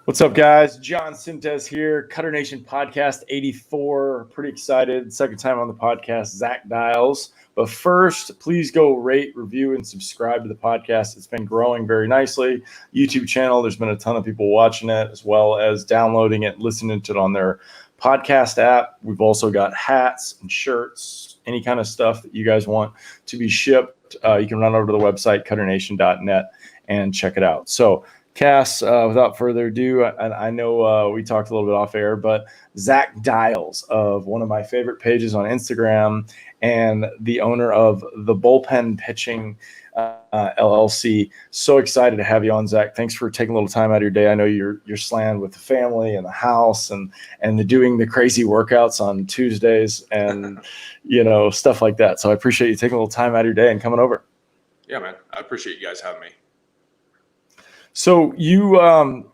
What's up, guys? John Sintes here, Cutternation Podcast 84. Pretty excited. Second time on the podcast, Zach Dials. But first, please go rate, review, and subscribe to the podcast. It's been growing very nicely. YouTube channel, there's been a ton of people watching it, as well as downloading it, listening to it on their podcast app. We've also got hats and shirts, any kind of stuff that you guys want to be shipped. You can run over to the website, cutternation.net, and check it out. So, Cass, without further ado, I know we talked a little bit off air, but Zach Dials of one of my favorite pages on Instagram and the owner of the Bullpen Pitching LLC. So excited to have you on, Zach. Thanks for taking a little time out of your day. I know you're slammed with the family and the house and doing the crazy workouts on Tuesdays and stuff like that. So I appreciate you taking a little time out of your day and coming over. Yeah, man. I appreciate you guys having me. So you and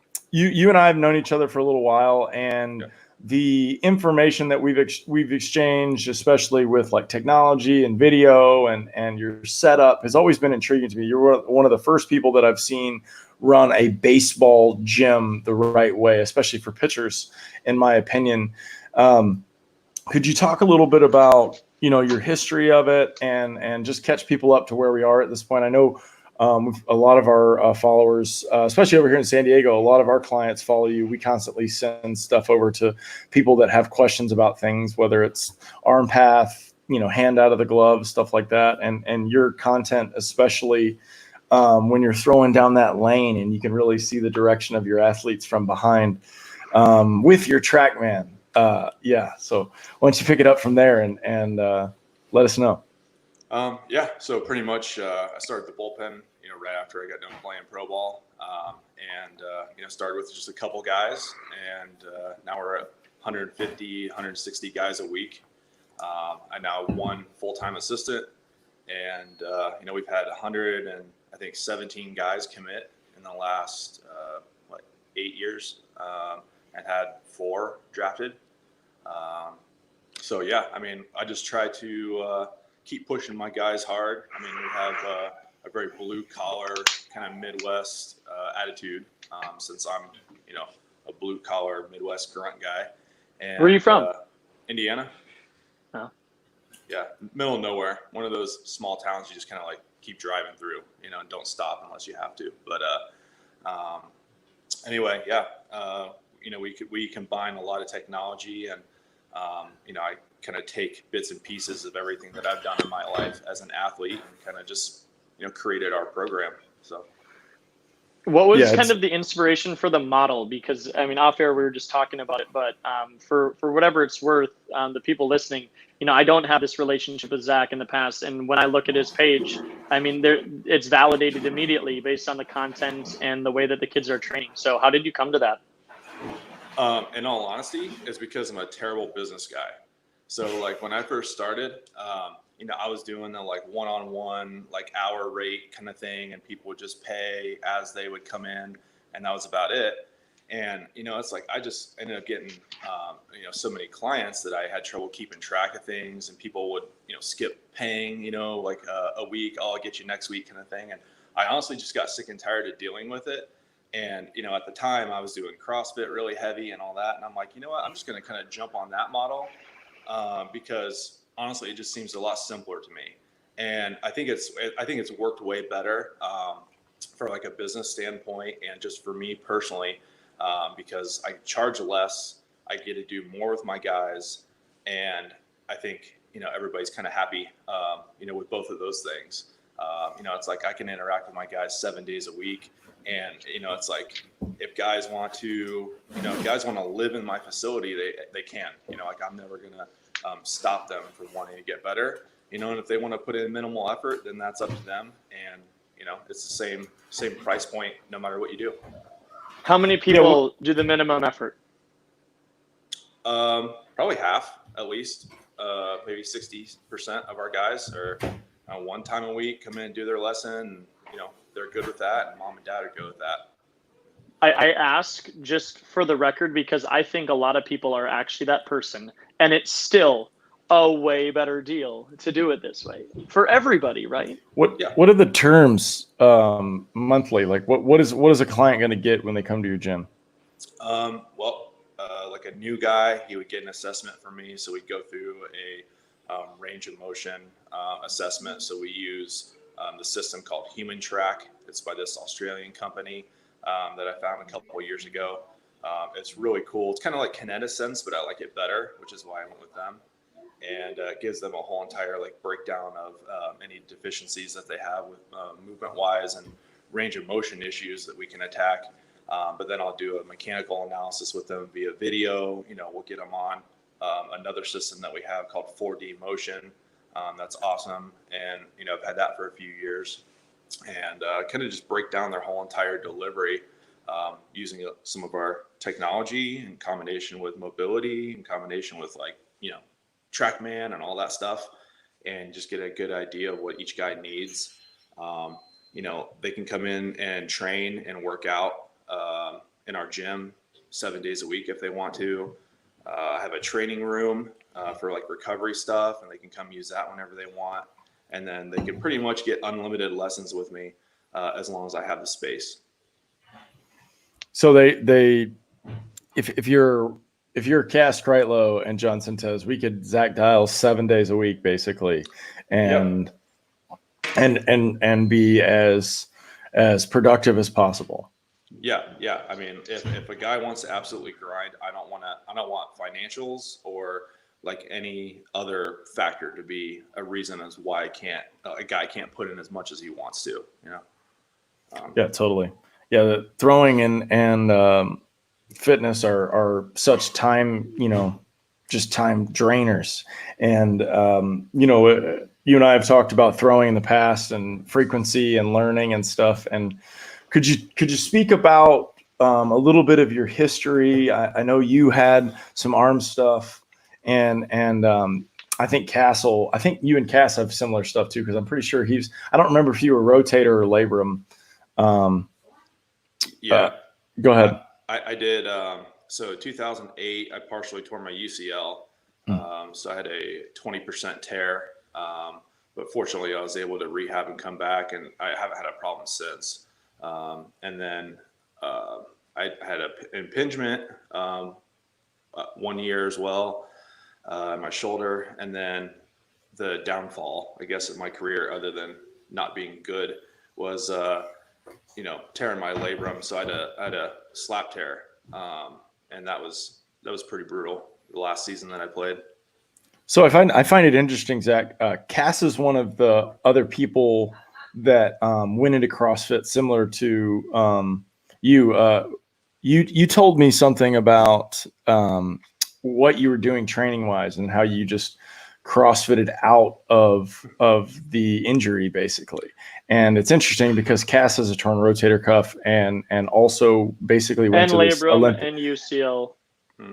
I have known each other for a little while, and the information that we've exchanged, especially with like technology and video and your setup, has always been intriguing to me. You're one of the first people that I've seen run a baseball gym the right way, especially for pitchers, in my opinion. Could you talk a little bit about your history of it and just catch people up to where we are at this point? I know. A lot of our followers, especially over here in San Diego, a lot of our clients follow you. We constantly send stuff over to people that have questions about things, whether it's arm path, hand out of the glove, stuff like that. And your content, especially when you're throwing down that lane and you can really see the direction of your athletes from behind with your TrackMan. So why don't you pick it up from there and let us know. So pretty much I started the bullpen, right after I got done playing pro ball, started with just a couple guys, and now we're at 150, 160 guys a week. I now have one full-time assistant, and we've had 117 guys commit in the last 8 years, and had 4 drafted. I just try to keep pushing my guys hard. We have a very blue collar kind of Midwest attitude, since I'm, a blue collar Midwest grunt guy. And, where are you from? Indiana. Oh. Yeah, middle of nowhere. One of those small towns you just kind of like keep driving through, and don't stop unless you have to. But we combine a lot of technology, and I kind of take bits and pieces of everything that I've done in my life as an athlete and kind of just, created our program. So what was kind of the inspiration for the model? Because off air, we were just talking about it, but for whatever it's worth, the people listening, I don't have this relationship with Zach in the past. And when I look at his page, it's validated immediately based on the content and the way that the kids are training. So how did you come to that? In all honesty, it's because I'm a terrible business guy. So like when I first started, I was doing the like one-on-one, like hour rate kind of thing, and people would just pay as they would come in, and that was about it. And, it's like I just ended up getting, so many clients that I had trouble keeping track of things, and people would, skip paying, like a week, I'll get you next week kind of thing. And I honestly just got sick and tired of dealing with it. And, at the time I was doing CrossFit really heavy and all that. And I'm like, I'm just going to kind of jump on that model because honestly, it just seems a lot simpler to me. And I think it's worked way better for like a business standpoint and just for me personally, because I charge less, I get to do more with my guys. And I think, everybody's kind of happy, with both of those things. It's like I can interact with my guys 7 days a week. And, it's like if guys want to live in my facility, they can. I'm never going to stop them from wanting to get better. And if they want to put in minimal effort, then that's up to them. And, it's the same price point no matter what you do. How many people do the minimum effort? Probably half, at least. Maybe 60% of our guys are one time a week come in and do their lesson. And, they're good with that, and mom and dad are good with that. I ask just for the record because I think a lot of people are actually that person, and it's still a way better deal to do it this way for everybody, right? What are the terms monthly? Like what is a client going to get when they come to your gym? Like a new guy, he would get an assessment from me. So we'd go through a range of motion assessment. So we use the system called Human Track. It's by this Australian company that I found a couple of years ago. It's really cool. It's kind of like Kinetisense, but I like it better, which is why I went with them. And it gives them a whole entire like breakdown of any deficiencies that they have with movement wise and range of motion issues that we can attack. But then I'll do a mechanical analysis with them via video. We'll get them on another system that we have called 4D Motion. That's awesome. And, I've had that for a few years, and kind of just break down their whole entire delivery using some of our technology in combination with mobility, in combination with TrackMan and all that stuff, and just get a good idea of what each guy needs. They can come in and train and work out in our gym 7 days a week if they want to. Have a training room for like recovery stuff, and they can come use that whenever they want. And then they can pretty much get unlimited lessons with me as long as I have the space. So if you're Cass Kreitlow and John Sintez, we could Zach Dials 7 days a week basically, and be as productive as possible. Yeah. I mean, if a guy wants to absolutely grind, I don't want financials or like any other factor to be a reason as why a guy can't put in as much as he wants to. Yeah, totally. Yeah, the throwing and fitness are such time, just time drainers. And you and I have talked about throwing in the past and frequency and learning and stuff. And could you speak about a little bit of your history? I know you had some arm stuff, and I think you and Cass have similar stuff too, because I'm pretty sure I don't remember if you were rotator or labrum. Go ahead. I did. So 2008, I partially tore my UCL. So I had a 20% tear. But fortunately, I was able to rehab and come back, and I haven't had a problem since. And then I had an impingement 1 year as well, my shoulder. And then the downfall, I guess, of my career, other than not being good, was tearing my labrum. So I had a slap tear, and that was pretty brutal. The last season that I played. So I find it interesting, Zach. Cass is one of the other people that went into CrossFit similar to you. You told me something about what you were doing training wise and how you just CrossFitted out of the injury basically. And it's interesting because Cass has a torn rotator cuff and also basically went to this Olympic and UCL.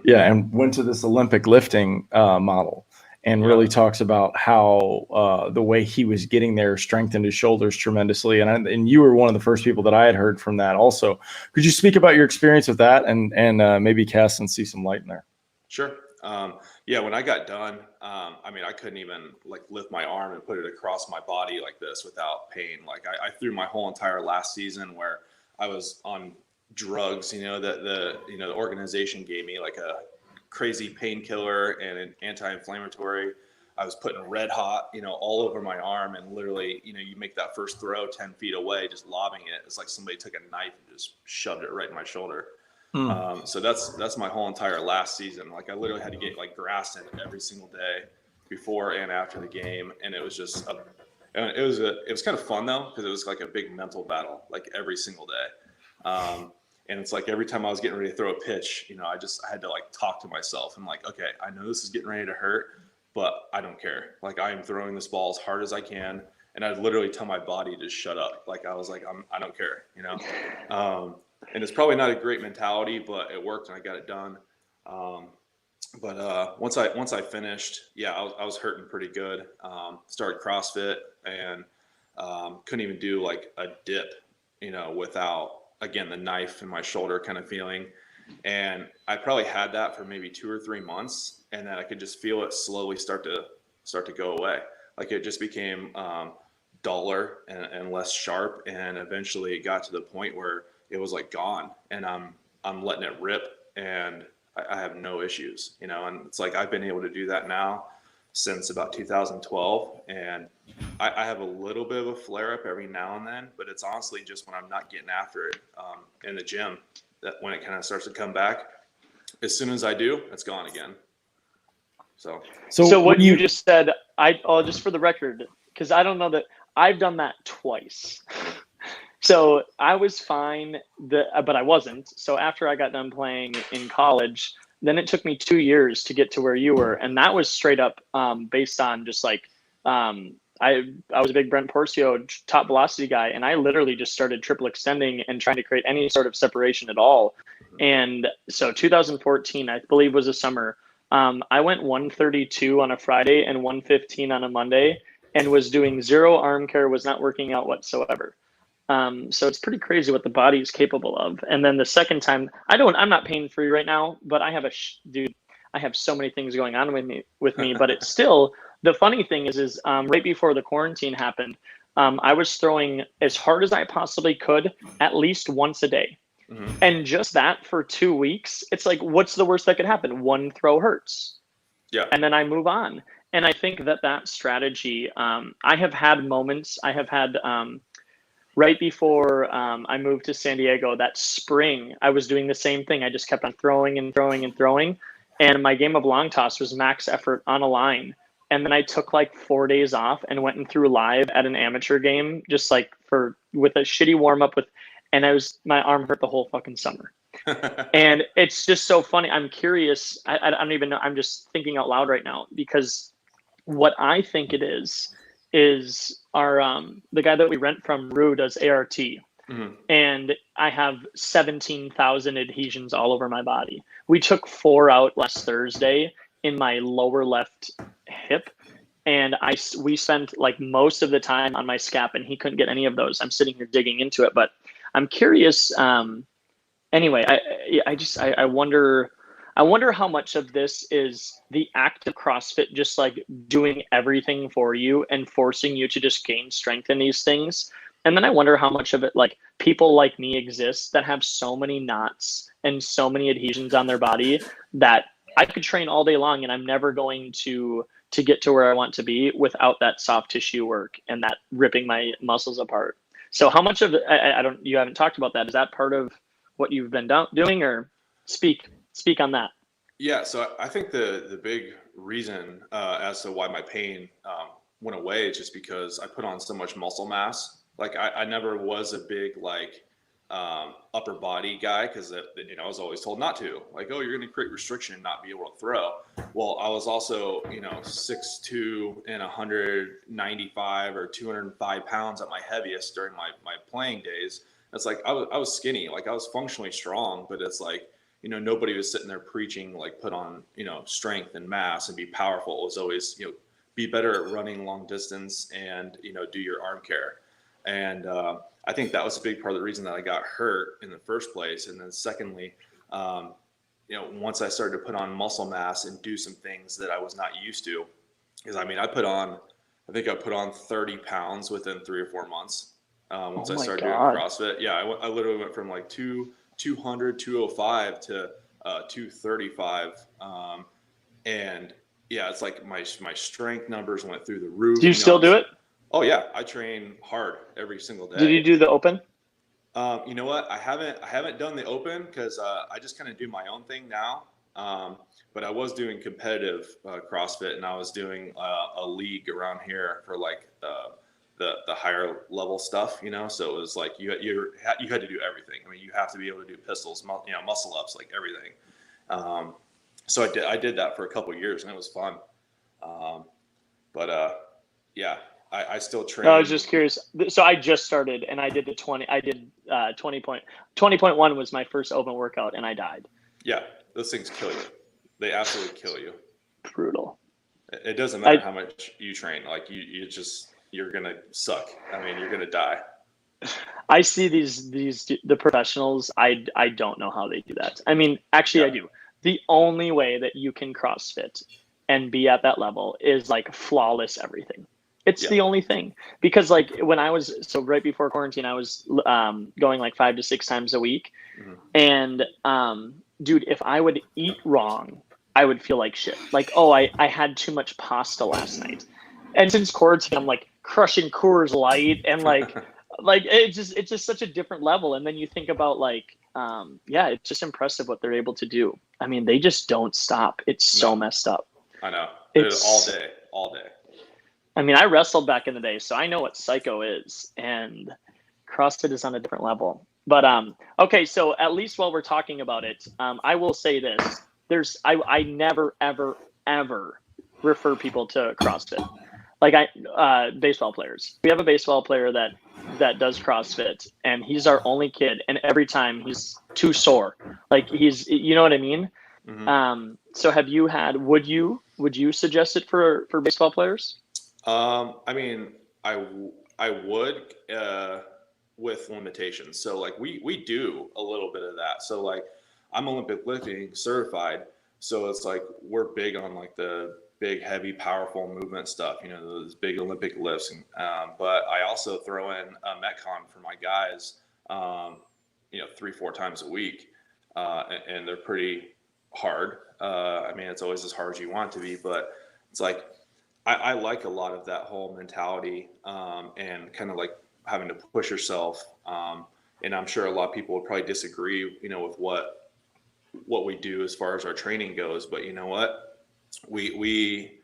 Yeah, and went to this Olympic lifting model, and really talks about how the way he was getting there strengthened his shoulders tremendously. And you were one of the first people that I had heard from that also. Could you speak about your experience with that and maybe cast and see some light in there? Sure. When I got done, I couldn't even like lift my arm and put it across my body like this without pain. Like I threw my whole entire last season where I was on drugs, that the organization gave me, like a crazy painkiller and an anti-inflammatory. I was putting red hot, all over my arm, and literally, you make that first throw 10 feet away, just lobbing it. It's like somebody took a knife and just shoved it right in my shoulder. So that's my whole entire last season. Like I literally had to get like grass in every single day before and after the game. And it was just, it was kind of fun though, because it was like a big mental battle, like every single day. And it's like every time I was getting ready to throw a pitch, I had to like talk to myself and like, okay, I know this is getting ready to hurt, but I don't care. Like I am throwing this ball as hard as I can. And I'd literally tell my body to shut up. Like I was like, I don't care, and it's probably not a great mentality, but it worked and I got it done. But once I finished, I was hurting pretty good. Started CrossFit and couldn't even do like a dip, without, again, the knife in my shoulder kind of feeling. And I probably had that for maybe 2 or 3 months, and then I could just feel it slowly start to go away. Like it just became and less sharp, and eventually it got to the point where it was like gone. And I'm I'm letting it rip, and I have no issues, you know. And it's like I've been able to do that now since about 2012, and I have a little bit of a flare up every now and then, but it's honestly just when I'm not getting after it in the gym, that when it kind of starts to come back. As soon as I do, it's gone again. So what you just said, just for the record, because I don't know that I've done that twice. So I was fine, but I wasn't. So after I got done playing in college, then it took me 2 years to get to where you were, and that was straight up based on just like I was a big Brent Porcio top velocity guy, and I literally just started triple extending and trying to create any sort of separation at all. And so 2014, I believe, was a summer. I went 132 on a Friday and 115 on a Monday, and was doing zero arm care, was not working out whatsoever. So it's pretty crazy what the body is capable of. And then the second time, I'm not pain free right now, but I have I have so many things going on with me, but it's still, the funny thing is right before the quarantine happened, I was throwing as hard as I possibly could, at least once a day. Mm-hmm. And just that for 2 weeks, it's like, what's the worst that could happen? One throw hurts. Yeah. And then I move on. And I think that strategy, I have had moments, right before I moved to San Diego, that spring, I was doing the same thing. I just kept on throwing and throwing and throwing. And my game of long toss was max effort on a line. And then I took like 4 days off and went and threw live at an amateur game, just like with a shitty warm up and my arm hurt the whole fucking summer. And it's just so funny. I'm curious. I don't even know. I'm just thinking out loud right now, because what I think it is our the guy that we rent from, Rue, does ART. Mm-hmm. And I have 17,000 adhesions all over my body. We took 4 out last Thursday in my lower left hip, and we spent like most of the time on my scap, and he couldn't get any of those. I'm sitting here digging into it, but I'm curious. Anyway, I wonder how much of this is the act of CrossFit just like doing everything for you and forcing you to just gain strength in these things. And then I wonder how much of it, like, people like me exist that have so many knots and so many adhesions on their body that I could train all day long and I'm never going to get to where I want to be without that soft tissue work and that ripping my muscles apart. So how much of it, you haven't talked about that. Is that part of what you've been doing, or speak on that? Yeah. So I think the big reason as to why my pain went away is just because I put on so much muscle mass. Like I never was a big like upper body guy, because I was always told not to, like, oh, you're going to create restriction and not be able to throw. Well, I was also 6'2" and 195 or 205 pounds at my heaviest during my playing days. It's like I was skinny, like I was functionally strong, but it's like nobody was sitting there preaching like put on strength and mass and be powerful. It was always be better at running long distance and do your arm care. And I think that was a big part of the reason that I got hurt in the first place. And then secondly, once I started to put on muscle mass and do some things that I was not used to, because I think I put on 30 pounds within 3 or 4 months. Once I started doing CrossFit. Yeah, I literally went from like 200, 205 to 235. And yeah, it's like my strength numbers went through the roof. Do you still do it? Oh yeah, I train hard every single day. Did you do the open? You know what? I haven't done the open because I just kind of do my own thing now. But I was doing competitive CrossFit, and I was doing a league around here for like the higher level stuff. So it was like you had to do everything. I mean, you have to be able to do pistols, muscle ups, like everything. So I did that for a couple of years, and it was fun. Yeah. I still train. No, I was just curious. So I just started, and I did 20.1 was my first open workout, and I died. Yeah, those things kill you. They absolutely kill you. Brutal. It doesn't matter how much you train. Like you're gonna suck. I mean, you're gonna die. I see the professionals. I don't know how they do that. I mean, actually, I do. The only way that you can CrossFit and be at that level is like flawless everything. It's the only thing, because like when I was, so right before quarantine, I was going like 5 to 6 times a week. And dude, if I would eat wrong, I would feel like shit. Like, oh, I had too much pasta last night. And since quarantine, I'm like crushing Coors Light and like it's just such a different level. And then you think about like, it's just impressive what they're able to do. I mean, they just don't stop. It's so messed up. I know. It's all day. I mean, I wrestled back in the day, so I know what psycho is, and CrossFit is on a different level. But okay, so at least while we're talking about it, I will say this: I never ever refer people to CrossFit. Like baseball players, we have a baseball player that does CrossFit, and he's our only kid, and every time he's too sore. Like you know what I mean? So have you had? Would you suggest it for baseball players? I mean, I would with limitations. So like we do a little bit of that. So like I'm Olympic lifting certified, so it's like we're big on like the big, heavy, powerful movement stuff. You know, those big Olympic lifts. But I also throw in a Metcon for my guys. 3-4 times a week, and they're pretty hard. I mean, it's always as hard as you want it to be, but it's like I like a lot of that whole mentality and kind of like having to push yourself. And I'm sure a lot of people would probably disagree, with what we do as far as our training goes. But you know what? We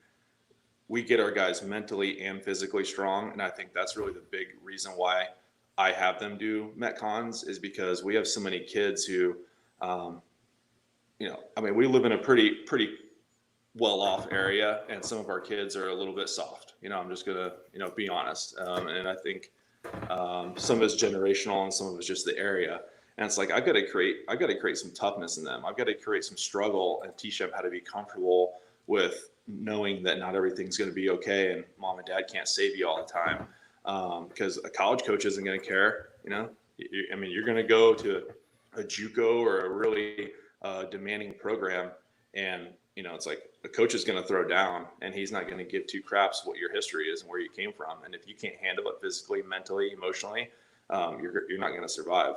get our guys mentally and physically strong, and I think that's really the big reason why I have them do Metcons, is because we have so many kids who, I mean, we live in a pretty well-off area, and some of our kids are a little bit soft. I'm just gonna, be honest. And I think some of it's generational, and some of it's just the area. And it's like I got to create some toughness in them. I've got to create some struggle and teach them how to be comfortable with knowing that not everything's going to be okay, and mom and dad can't save you all the time. Because a college coach isn't going to care. I mean, you're going to go to a JUCO or a really demanding program, and it's like a coach is going to throw down, and he's not going to give two craps what your history is and where you came from. And if you can't handle it physically, mentally, emotionally, you're not going to survive.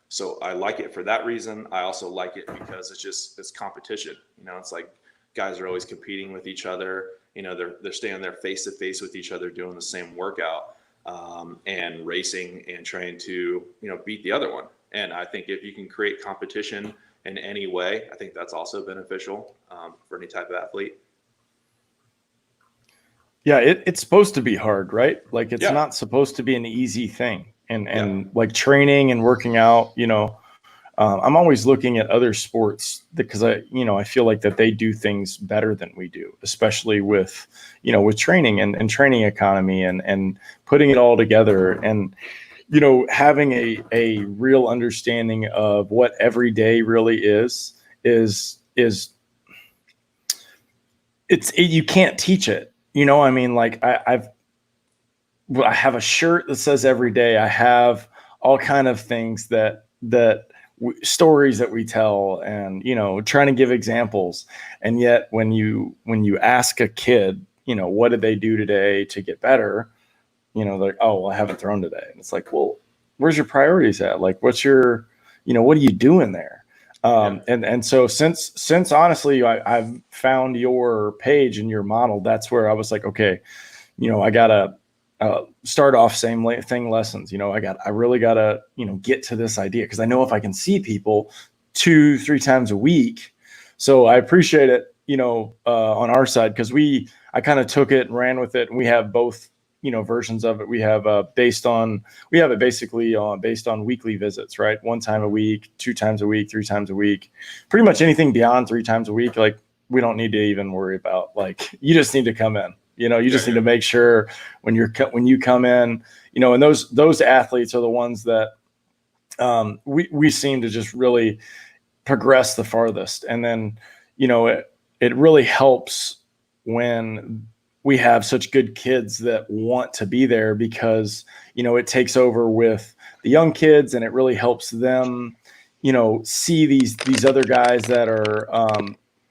So I like it for that reason. I also like it because it's competition. It's like guys are always competing with each other. They're standing there face to face with each other, doing the same workout, and racing and trying to, beat the other one. And I think if you can create competition in any way, I think that's also beneficial for any type of athlete. Yeah, it's supposed to be hard, right? Like it's not supposed to be an easy thing. And like training and working out, I'm always looking at other sports because I feel like that they do things better than we do, especially with training and training economy and putting it all together and, having a real understanding of what every day really is you can't teach it. I mean, like I have a shirt that says every day. I have all kind of things that stories that we tell, and trying to give examples. And yet when you ask a kid, what did they do today to get better, they're like, oh, well, I haven't thrown today. And it's like, well, where's your priorities at? Like, what's your, what are you doing there? And so since honestly I've found your page and your model, that's where I was like, okay, I gotta start off same thing lessons. I really gotta, get to this idea, because I know if I can see people 2-3 times a week. So I appreciate it, on our side, because I kind of took it and ran with it, and we have both, versions of it. We have based on weekly visits, right? 1 time a week, 2 times a week, 3 times a week, pretty much anything beyond 3 times a week. Like we don't need to even worry about, like, you just need to come in. You just need to make sure when you come in, and those athletes are the ones that we seem to just really progress the farthest. And then, it really helps when we have such good kids that want to be there, because, it takes over with the young kids, and it really helps them, see these other guys that are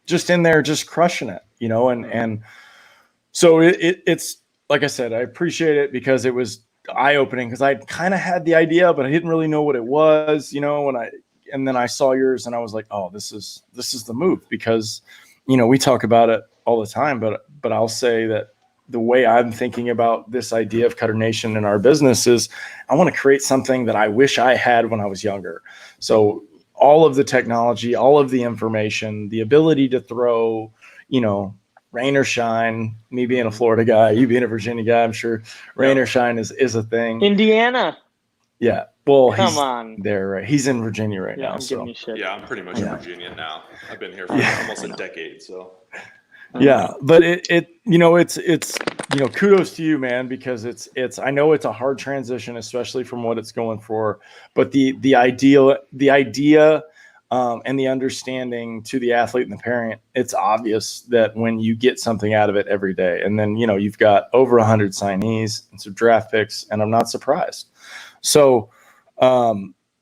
just in there, just crushing it, and so it's like I said, I appreciate it because it was eye-opening, because I kind of had the idea, but I didn't really know what it was, and then I saw yours and I was like, oh, this is the move, because, we talk about it all the time, but I'll say that the way I'm thinking about this idea of Cutternation in our business is I want to create something that I wish I had when I was younger. So all of the technology, all of the information, the ability to throw, rain or shine, me being a Florida guy, you being a Virginia guy, I'm sure rain or shine is a thing. Indiana. Yeah. Well, come on. there, right? He's in Virginia right now. I'm giving you shit. Yeah, I'm pretty much in Virginia now. I've been here for almost a decade, so. Yeah, but it's kudos to you, man, because it's I know it's a hard transition, especially from what it's going for, but the idea and the understanding to the athlete and the parent, it's obvious that when you get something out of it every day, and then you've got over 100 signees and some draft picks, and I'm not surprised. So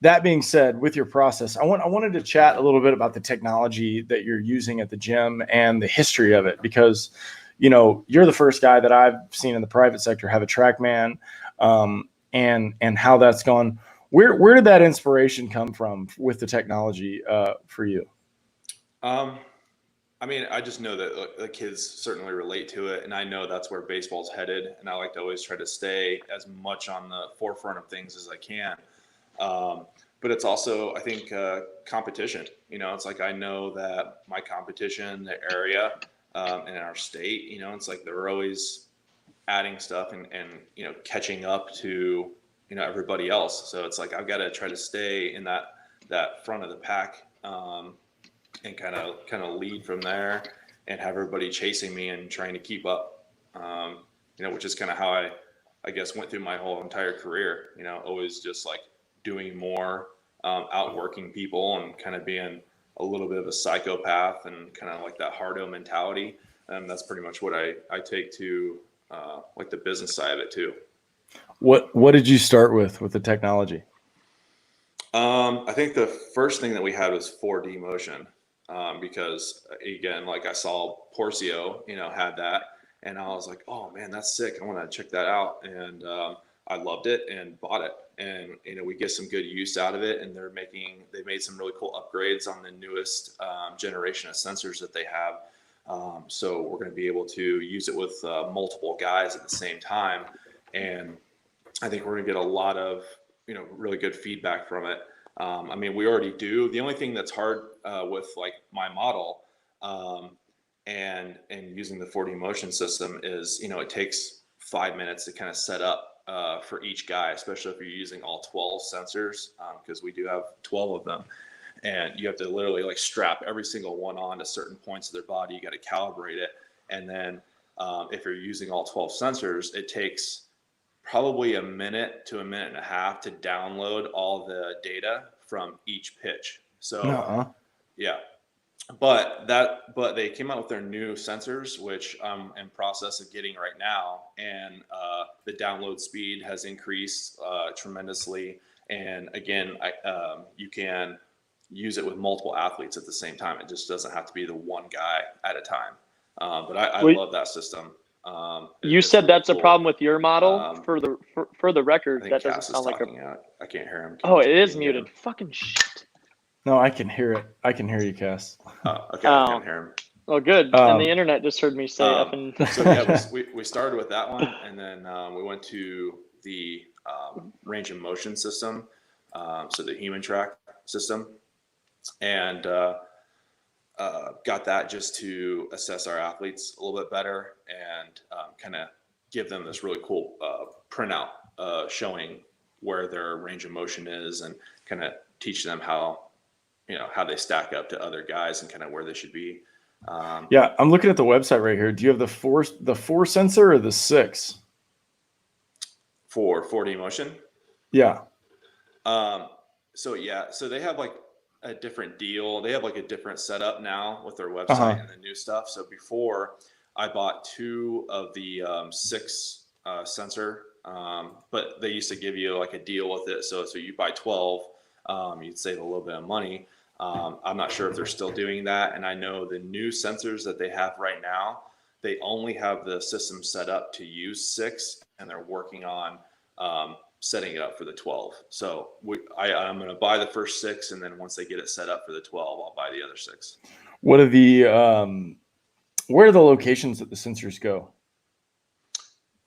that being said, with your process, I wanted to chat a little bit about the technology that you're using at the gym and the history of it, because, you're the first guy that I've seen in the private sector have a TrackMan, and how that's gone. Where did that inspiration come from with the technology for you? I mean, I just know that the kids certainly relate to it, and I know that's where baseball's headed, and I like to always try to stay as much on the forefront of things as I can. But it's also, I think, competition. It's like I know that my competition, the area, in our state, it's like they're always adding stuff and catching up to everybody else. So it's like I've got to try to stay in that front of the pack, and kind of lead from there, and have everybody chasing me and trying to keep up. Which is kind of how I guess went through my whole entire career. Always just like doing more, outworking people, and kind of being a little bit of a psychopath, and kind of like that hardo mentality. And that's pretty much what I take to like the business side of it too. What did you start with the technology? I think the first thing that we had was 4D motion, because again, like I saw Porcio, had that, and I was like, oh man, that's sick. I want to check that out. And I loved it and bought it. And we get some good use out of it, and they made some really cool upgrades on the newest generation of sensors that they have. So we're going to be able to use it with multiple guys at the same time, and I think we're going to get a lot of really good feedback from it. I mean, we already do. The only thing that's hard with like my model and using the 4D motion system is it takes 5 minutes to kind of set up for each guy, especially if you're using all 12 sensors, because we do have 12 of them, and you have to literally like strap every single one on to certain points of their body. You got to calibrate it, and then if you're using all 12 sensors, it takes probably a minute to a minute and a half to download all the data from each pitch. So yeah. But they came out with their new sensors, which I'm in process of getting right now, and the download speed has increased tremendously. And again, you can use it with multiple athletes at the same time. It just doesn't have to be the one guy at a time. But I love that system. You said that's a problem with your model. For the record, that doesn't sound like I can't hear him. Oh, it is muted. Fucking shit. No, I can hear it. I can hear you, Cass. Oh, okay, I can hear him. Oh, good. And the internet just heard me say effing. So yeah, we started with that one, and then we went to the range of motion system, so the human track system, and got that just to assess our athletes a little bit better, and kind of give them this really cool printout showing where their range of motion is, and kind of teach them how they stack up to other guys and kind of where they should be. Yeah, I'm looking at the website right here. Do you have the four sensor or the 6? For 4D motion? Yeah. So they have like a different deal. They have like a different setup now with their website and the new stuff. So before, I bought 2 of the 6 sensor, but they used to give you like a deal with it. So you buy 12, you'd save a little bit of money. I'm not sure if they're still doing that. And I know the new sensors that they have right now, they only have the system set up to use 6, and they're working on setting it up for the 12. So I'm going to buy the first 6, and then once they get it set up for the 12, I'll buy the other 6. What are the where are the locations that the sensors go?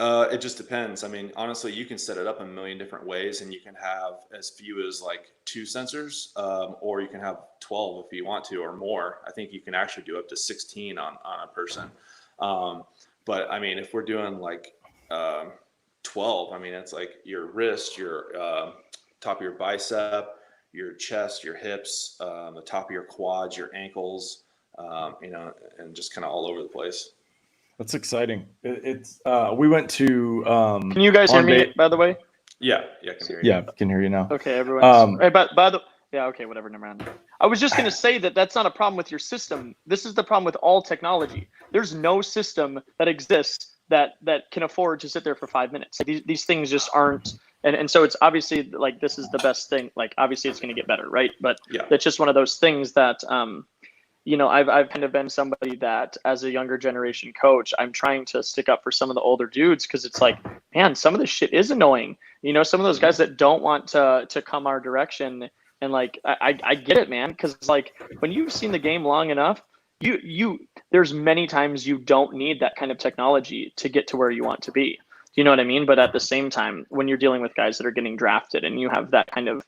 It just depends. I mean, honestly, you can set it up a million different ways, and you can have as few as like 2 sensors, or you can have 12 if you want to, or more. I think you can actually do up to 16 on a person. But I mean, if we're doing like 12, I mean, it's like your wrist, your top of your bicep, your chest, your hips, the top of your quads, your ankles, and just kind of all over the place. That's exciting. It's we went to Can you guys hear me, by the way? Yeah, I can hear you. Yeah, I can hear you now. Okay, everyone. Hey, by the yeah, okay, whatever, never mind. I was just gonna say that's not a problem with your system. This is the problem with all technology. There's no system that exists that can afford to sit there for 5 minutes. Like, these things just aren't, and so it's obviously like this is the best thing. Like obviously it's gonna get better, right? But yeah, it's just one of those things that I've kind of been somebody that as a younger generation coach, I'm trying to stick up for some of the older dudes, because it's like, man, some of this shit is annoying. Some of those guys that don't want to come our direction, and like I get it, man, because like when you've seen the game long enough, there's many times you don't need that kind of technology to get to where you want to be. You know what I mean? But at the same time, when you're dealing with guys that are getting drafted and you have that kind of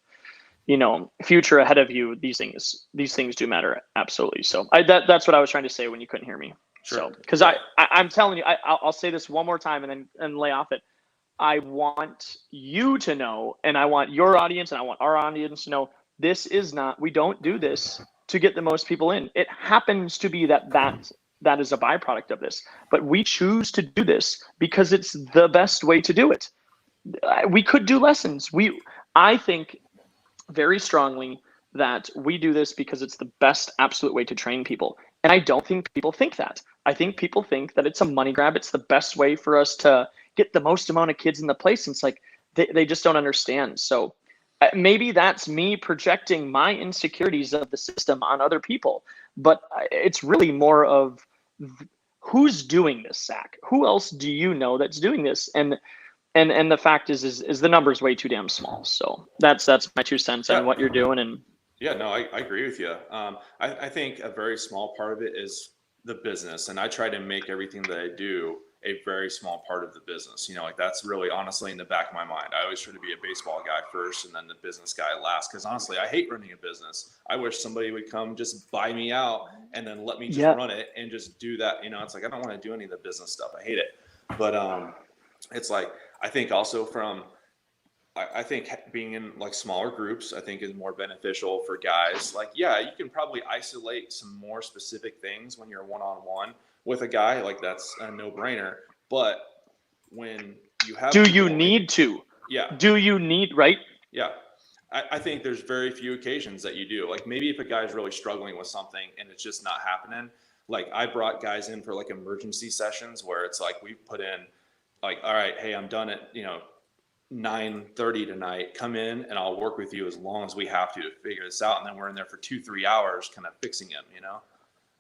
future ahead of you, these things do matter, absolutely. So that's what I was trying to say when you couldn't hear me. Sure. So because I'm telling you, I'll say this one more time and lay off it. I want you to know, and I want your audience, and I want our audience to know, we don't do this to get the most people in. It happens to be that is a byproduct of this, but we choose to do this because it's the best way to do it. We could do lessons. I think very strongly that we do this because it's the best absolute way to train people. And I don't think people think that. I think people think that it's a money grab. It's the best way for us to get the most amount of kids in the place. And it's like, they just don't understand. So maybe that's me projecting my insecurities of the system on other people, but it's really more of who's doing this, Zach? Who else do you know that's doing this? And the fact is the number's way too damn small. So that's my 2 cents on what you're doing. And yeah, no, I agree with you. I think a very small part of it is the business, and I try to make everything that I do a very small part of the business. Like that's really honestly in the back of my mind. I always try to be a baseball guy first and then the business guy last, because honestly, I hate running a business. I wish somebody would come just buy me out and then let me just run it and just do that. It's like I don't want to do any of the business stuff. I hate it. But it's like, I think also I think being in like smaller groups, I think is more beneficial for guys. Like, yeah, you can probably isolate some more specific things when you're one-on-one with a guy, like that's a no-brainer. But when you have, do you need to? Yeah. Do you need, right? Yeah. I think there's very few occasions that you do. Like maybe if a guy's really struggling with something and it's just not happening. Like I brought guys in for like emergency sessions where it's like we put in like, all right, hey, I'm done at 9:30 tonight. Come in and I'll work with you as long as we have to figure this out. And then we're in there for 2-3 hours, kind of fixing him.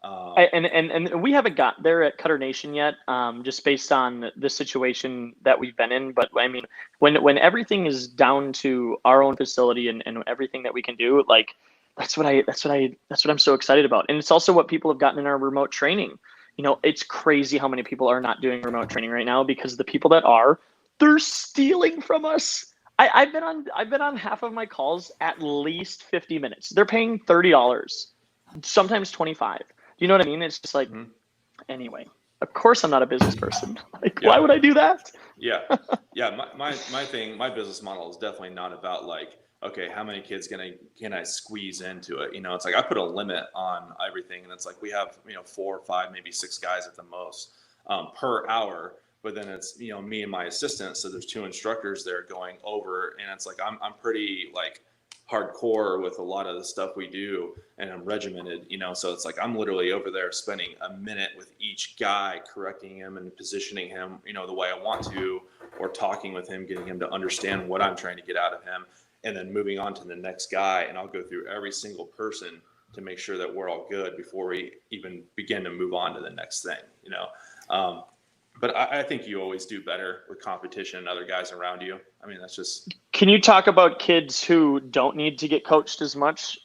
And we haven't got there at Cutternation yet, just based on the situation that we've been in. But I mean, when everything is down to our own facility and everything that we can do, like that's what I'm so excited about. And it's also what people have gotten in our remote training. It's crazy how many people are not doing remote training right now, because the people that are, they're stealing from us. I've been on half of my calls at least 50 minutes. They're paying $30, sometimes 25. You know what I mean? It's just like, Anyway, of course I'm not a business person. Like, why would I do that? Yeah. My business model is definitely not about like, okay, how many kids can I squeeze into it? It's like I put a limit on everything, and it's like we have 4 or 5, maybe 6 guys at the most per hour. But then it's me and my assistant, so there's 2 instructors there going over, and it's like I'm pretty like hardcore with a lot of the stuff we do, and I'm regimented, so it's like I'm literally over there spending a minute with each guy, correcting him and positioning him the way I want to, or talking with him, getting him to understand what I'm trying to get out of him, and then moving on to the next guy. And I'll go through every single person to make sure that we're all good before we even begin to move on to the next thing, you know. But I think you always do better with competition and other guys around you. I mean, that's just. Can you talk about kids who don't need to get coached as much?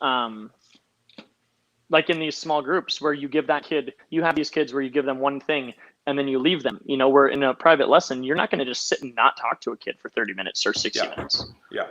Like in these small groups where you have these kids where you give them one thing and then you leave them, you know, where in a private lesson, you're not going to just sit and not talk to a kid for 30 minutes or 60 minutes. Yeah.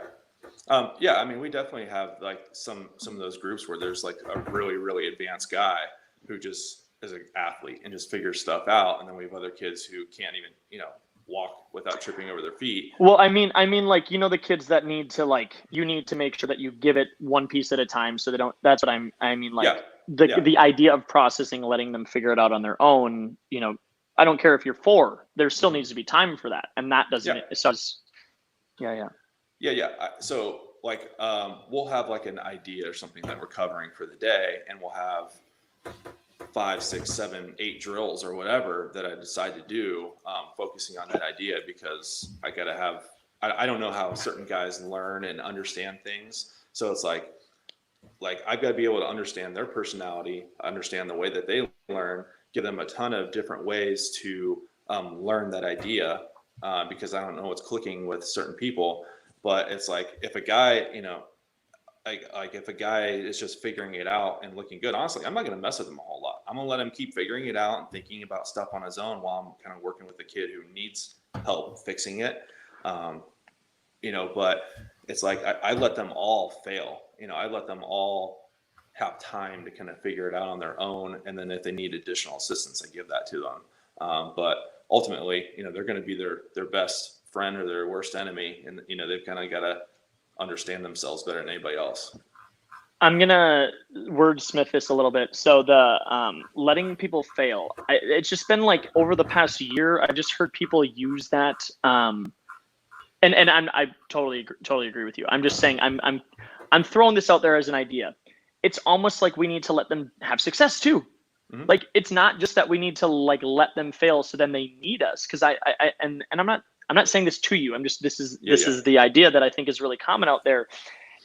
Yeah. I mean, we definitely have like some of those groups where there's like a really, really advanced guy who just is an athlete and just figures stuff out. And then we have other kids who can't even, you know, walk without tripping over their feet. Well, I mean, like, you know, the kids that need to, like, you need to make sure that you give it one piece at a time so they don't, that's what I mean, like the idea of processing, letting them figure it out on their own, you know, I don't care if you're 4, there still needs to be time for that. And that doesn't, So like, we'll have like an idea or something that we're covering for the day, and we'll have 5, 6, 7, 8 drills or whatever that I decide to do, focusing on that idea, because I gotta have, I don't know how certain guys learn and understand things. So it's like I've got to be able to understand their personality, understand the way that they learn, give them a ton of different ways to learn that idea, because I don't know what's clicking with certain people. But it's like, if a guy, you know, like if a guy is just figuring it out and looking good, honestly, I'm not going to mess with him a whole lot. I'm going to let him keep figuring it out and thinking about stuff on his own while I'm kind of working with the kid who needs help fixing it. You know, but it's like, I let them all fail. You know, I let them all have time to kind of figure it out on their own. And then if they need additional assistance, I give that to them. But ultimately, you know, they're going to be their best friend or their worst enemy. And, you know, they've kind of got to understand themselves better than anybody else. I'm going to wordsmith this a little bit. So the letting people fail, it's just been like over the past year, I've just heard people use that. And I totally agree with you. I'm just saying, I'm throwing this out there as an idea. It's almost like we need to let them have success too. Mm-hmm. Like, it's not just that we need to like let them fail so then they need us. Cause I'm not saying this to you. This is the idea that I think is really common out there,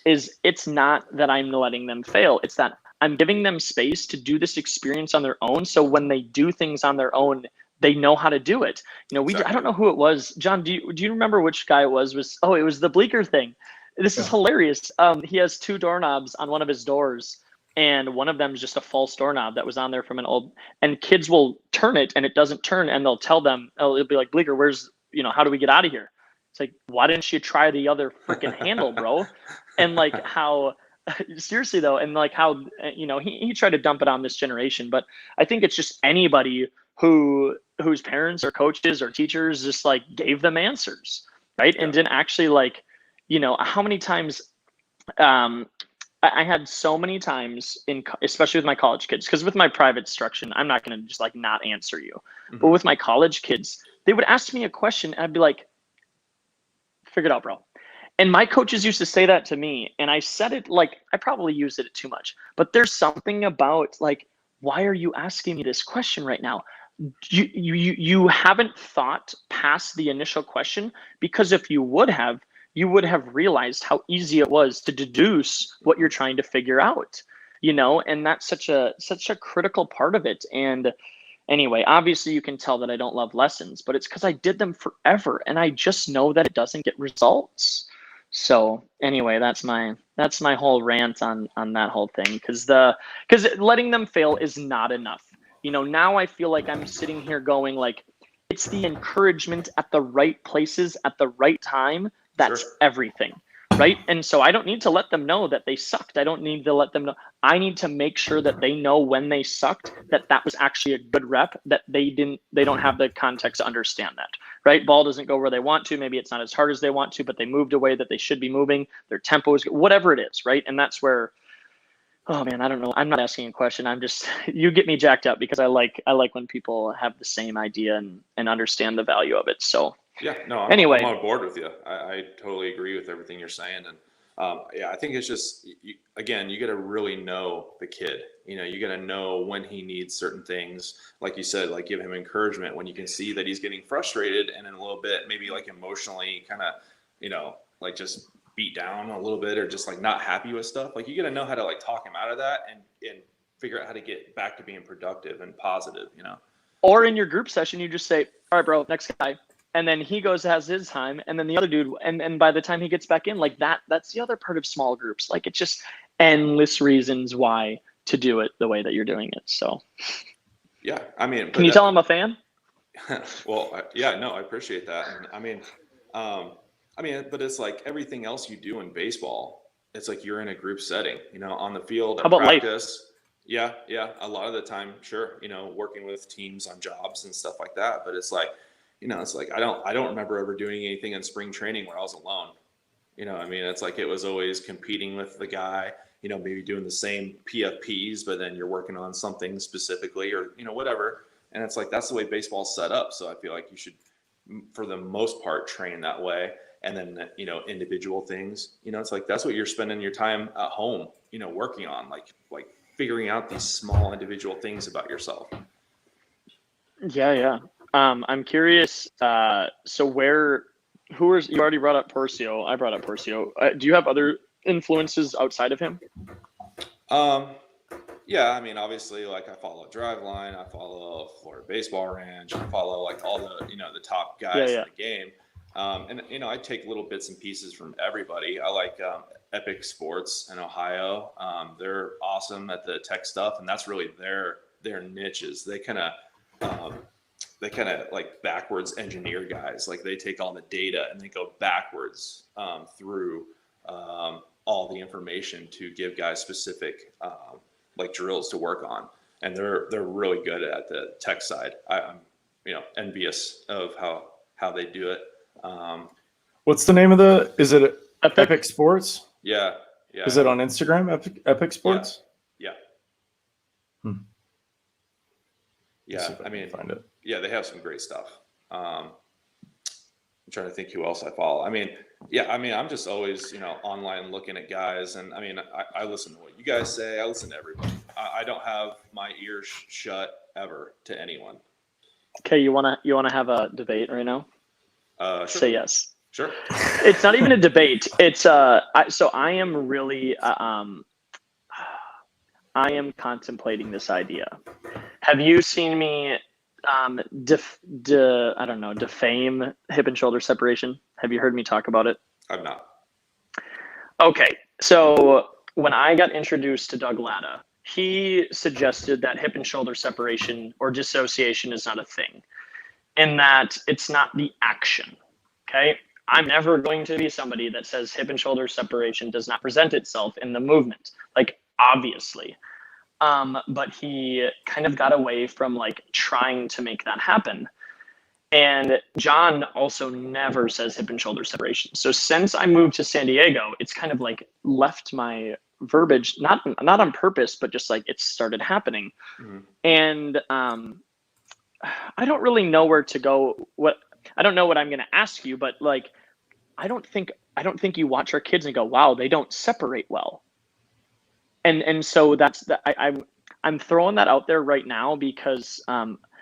is it's not that I'm letting them fail. It's that I'm giving them space to do this experience on their own. So when they do things on their own, they know how to do it. You know, exactly. I don't know who it was. John, do you remember which guy it was? It was the Bleecker thing. This is hilarious. He has 2 doorknobs on one of his doors, and one of them is just a false doorknob that was on there from an old, and kids will turn it and it doesn't turn, and they'll tell them, it'll be like, Bleecker, how do we get out of here? It's like, why didn't you try the other freaking handle, bro? And like how, seriously though, and like how, you know, he tried to dump it on this generation, but I think it's just anybody whose parents or coaches or teachers just like gave them answers, right? Yeah. And didn't actually like, you know, how many times, I had so many times especially with my college kids, because with my private instruction, I'm not going to just like not answer you. Mm-hmm. But with my college kids, they would ask me a question and I'd be like, figure it out, bro. And my coaches used to say that to me, and I said it like, I probably used it too much, but there's something about like, why are you asking me this question right now? You haven't thought past the initial question, because if you would have realized how easy it was to deduce what you're trying to figure out, you know, and that's such a critical part of it. And anyway, obviously you can tell that I don't love lessons, but it's because I did them forever and I just know that it doesn't get results. So anyway, that's my whole rant on that whole thing, because letting them fail is not enough. You know, now I feel like I'm sitting here going like, it's the encouragement at the right places at the right time. That's everything, right? And so I don't need to let them know that they sucked. I don't need to let them know. I need to make sure that they know when they sucked, that was actually a good rep, that they don't have the context to understand that, right? Ball doesn't go where they want to. Maybe it's not as hard as they want to, but they moved a way that they should be moving. Their tempo is, whatever it is, right? And that's where, oh man, I don't know. I'm not asking a question. You get me jacked up, because I like when people have the same idea and understand the value of it. So yeah, no, I'm on board with you. I totally agree with everything you're saying. And I think it's just, you got to really know the kid. You know, you got to know when he needs certain things. Like you said, like give him encouragement when you can see that he's getting frustrated, and in a little bit, maybe like emotionally kind of, you know, like just beat down a little bit or just like not happy with stuff, like you got to know how to like talk him out of that and figure out how to get back to being productive and positive, you know. Or in your group session, you just say, all right, bro, next guy. And then he goes, has his time. And then the other dude, and by the time he gets back in, like that's the other part of small groups. Like it's just endless reasons why to do it the way that you're doing it. So yeah, I mean, can you tell I'm a fan? Well, yeah, no, I appreciate that. And I mean, but it's like everything else you do in baseball, it's like you're in a group setting, you know, on the field, at practice. Life? Yeah. A lot of the time, sure, you know, working with teams on jobs and stuff like that. But it's like, you know, it's like I don't remember ever doing anything in spring training where I was alone. You know, I mean, it's like it was always competing with the guy, you know, maybe doing the same PFPs, but then you're working on something specifically or, you know, whatever. And it's like that's the way baseball's set up. So I feel like you should, for the most part, train that way. And then, you know, individual things, you know, it's like that's what you're spending your time at home, you know, working on, like figuring out these small individual things about yourself. Yeah. I'm curious. So you already brought up Porcio. I brought up Porcio. Do you have other influences outside of him? Yeah, I mean, obviously, like I follow Driveline, I follow Florida Baseball Ranch, I follow like all the, you know, the top guys in the game. And, you know, I take little bits and pieces from everybody. I like Epic Sports in Ohio. They're awesome at the tech stuff, and that's really their niches. They kind of like backwards engineer guys. Like they take all the data and they go backwards through all the information to give guys specific like drills to work on, and they're really good at the tech side. I'm you know envious of how they do it. What's the name of is it Epic Sports? Yeah. Is it on Instagram, Epic Sports? Yeah. Yeah, I mean, find it. Yeah, they have some great stuff. I'm trying to think who else I follow. I mean, I'm just always, you know, online looking at guys, and I mean, I listen to what you guys say. I listen to everybody. I don't have my ears shut ever to anyone. Okay, you wanna have a debate right now? Sure. Say yes. Sure. It's not even a debate. It's so I am really I am contemplating this idea. Have you seen me defame hip and shoulder separation? Have you heard me talk about it? I've not. Okay, so when I got introduced to Doug Latta, he suggested that hip and shoulder separation or dissociation is not a thing, in that it's not the action. Okay, I'm never going to be somebody that says hip and shoulder separation does not present itself in the movement, like obviously. But he kind of got away from like trying to make that happen. And John also never says hip and shoulder separation. So since I moved to San Diego, it's kind of like left my verbiage, not on purpose, but just like it started happening. Mm-hmm. And I don't really know where to go. I don't know what I'm going to ask you, but like, I don't think you watch our kids and go, wow, they don't separate well. And so I'm throwing that out there right now because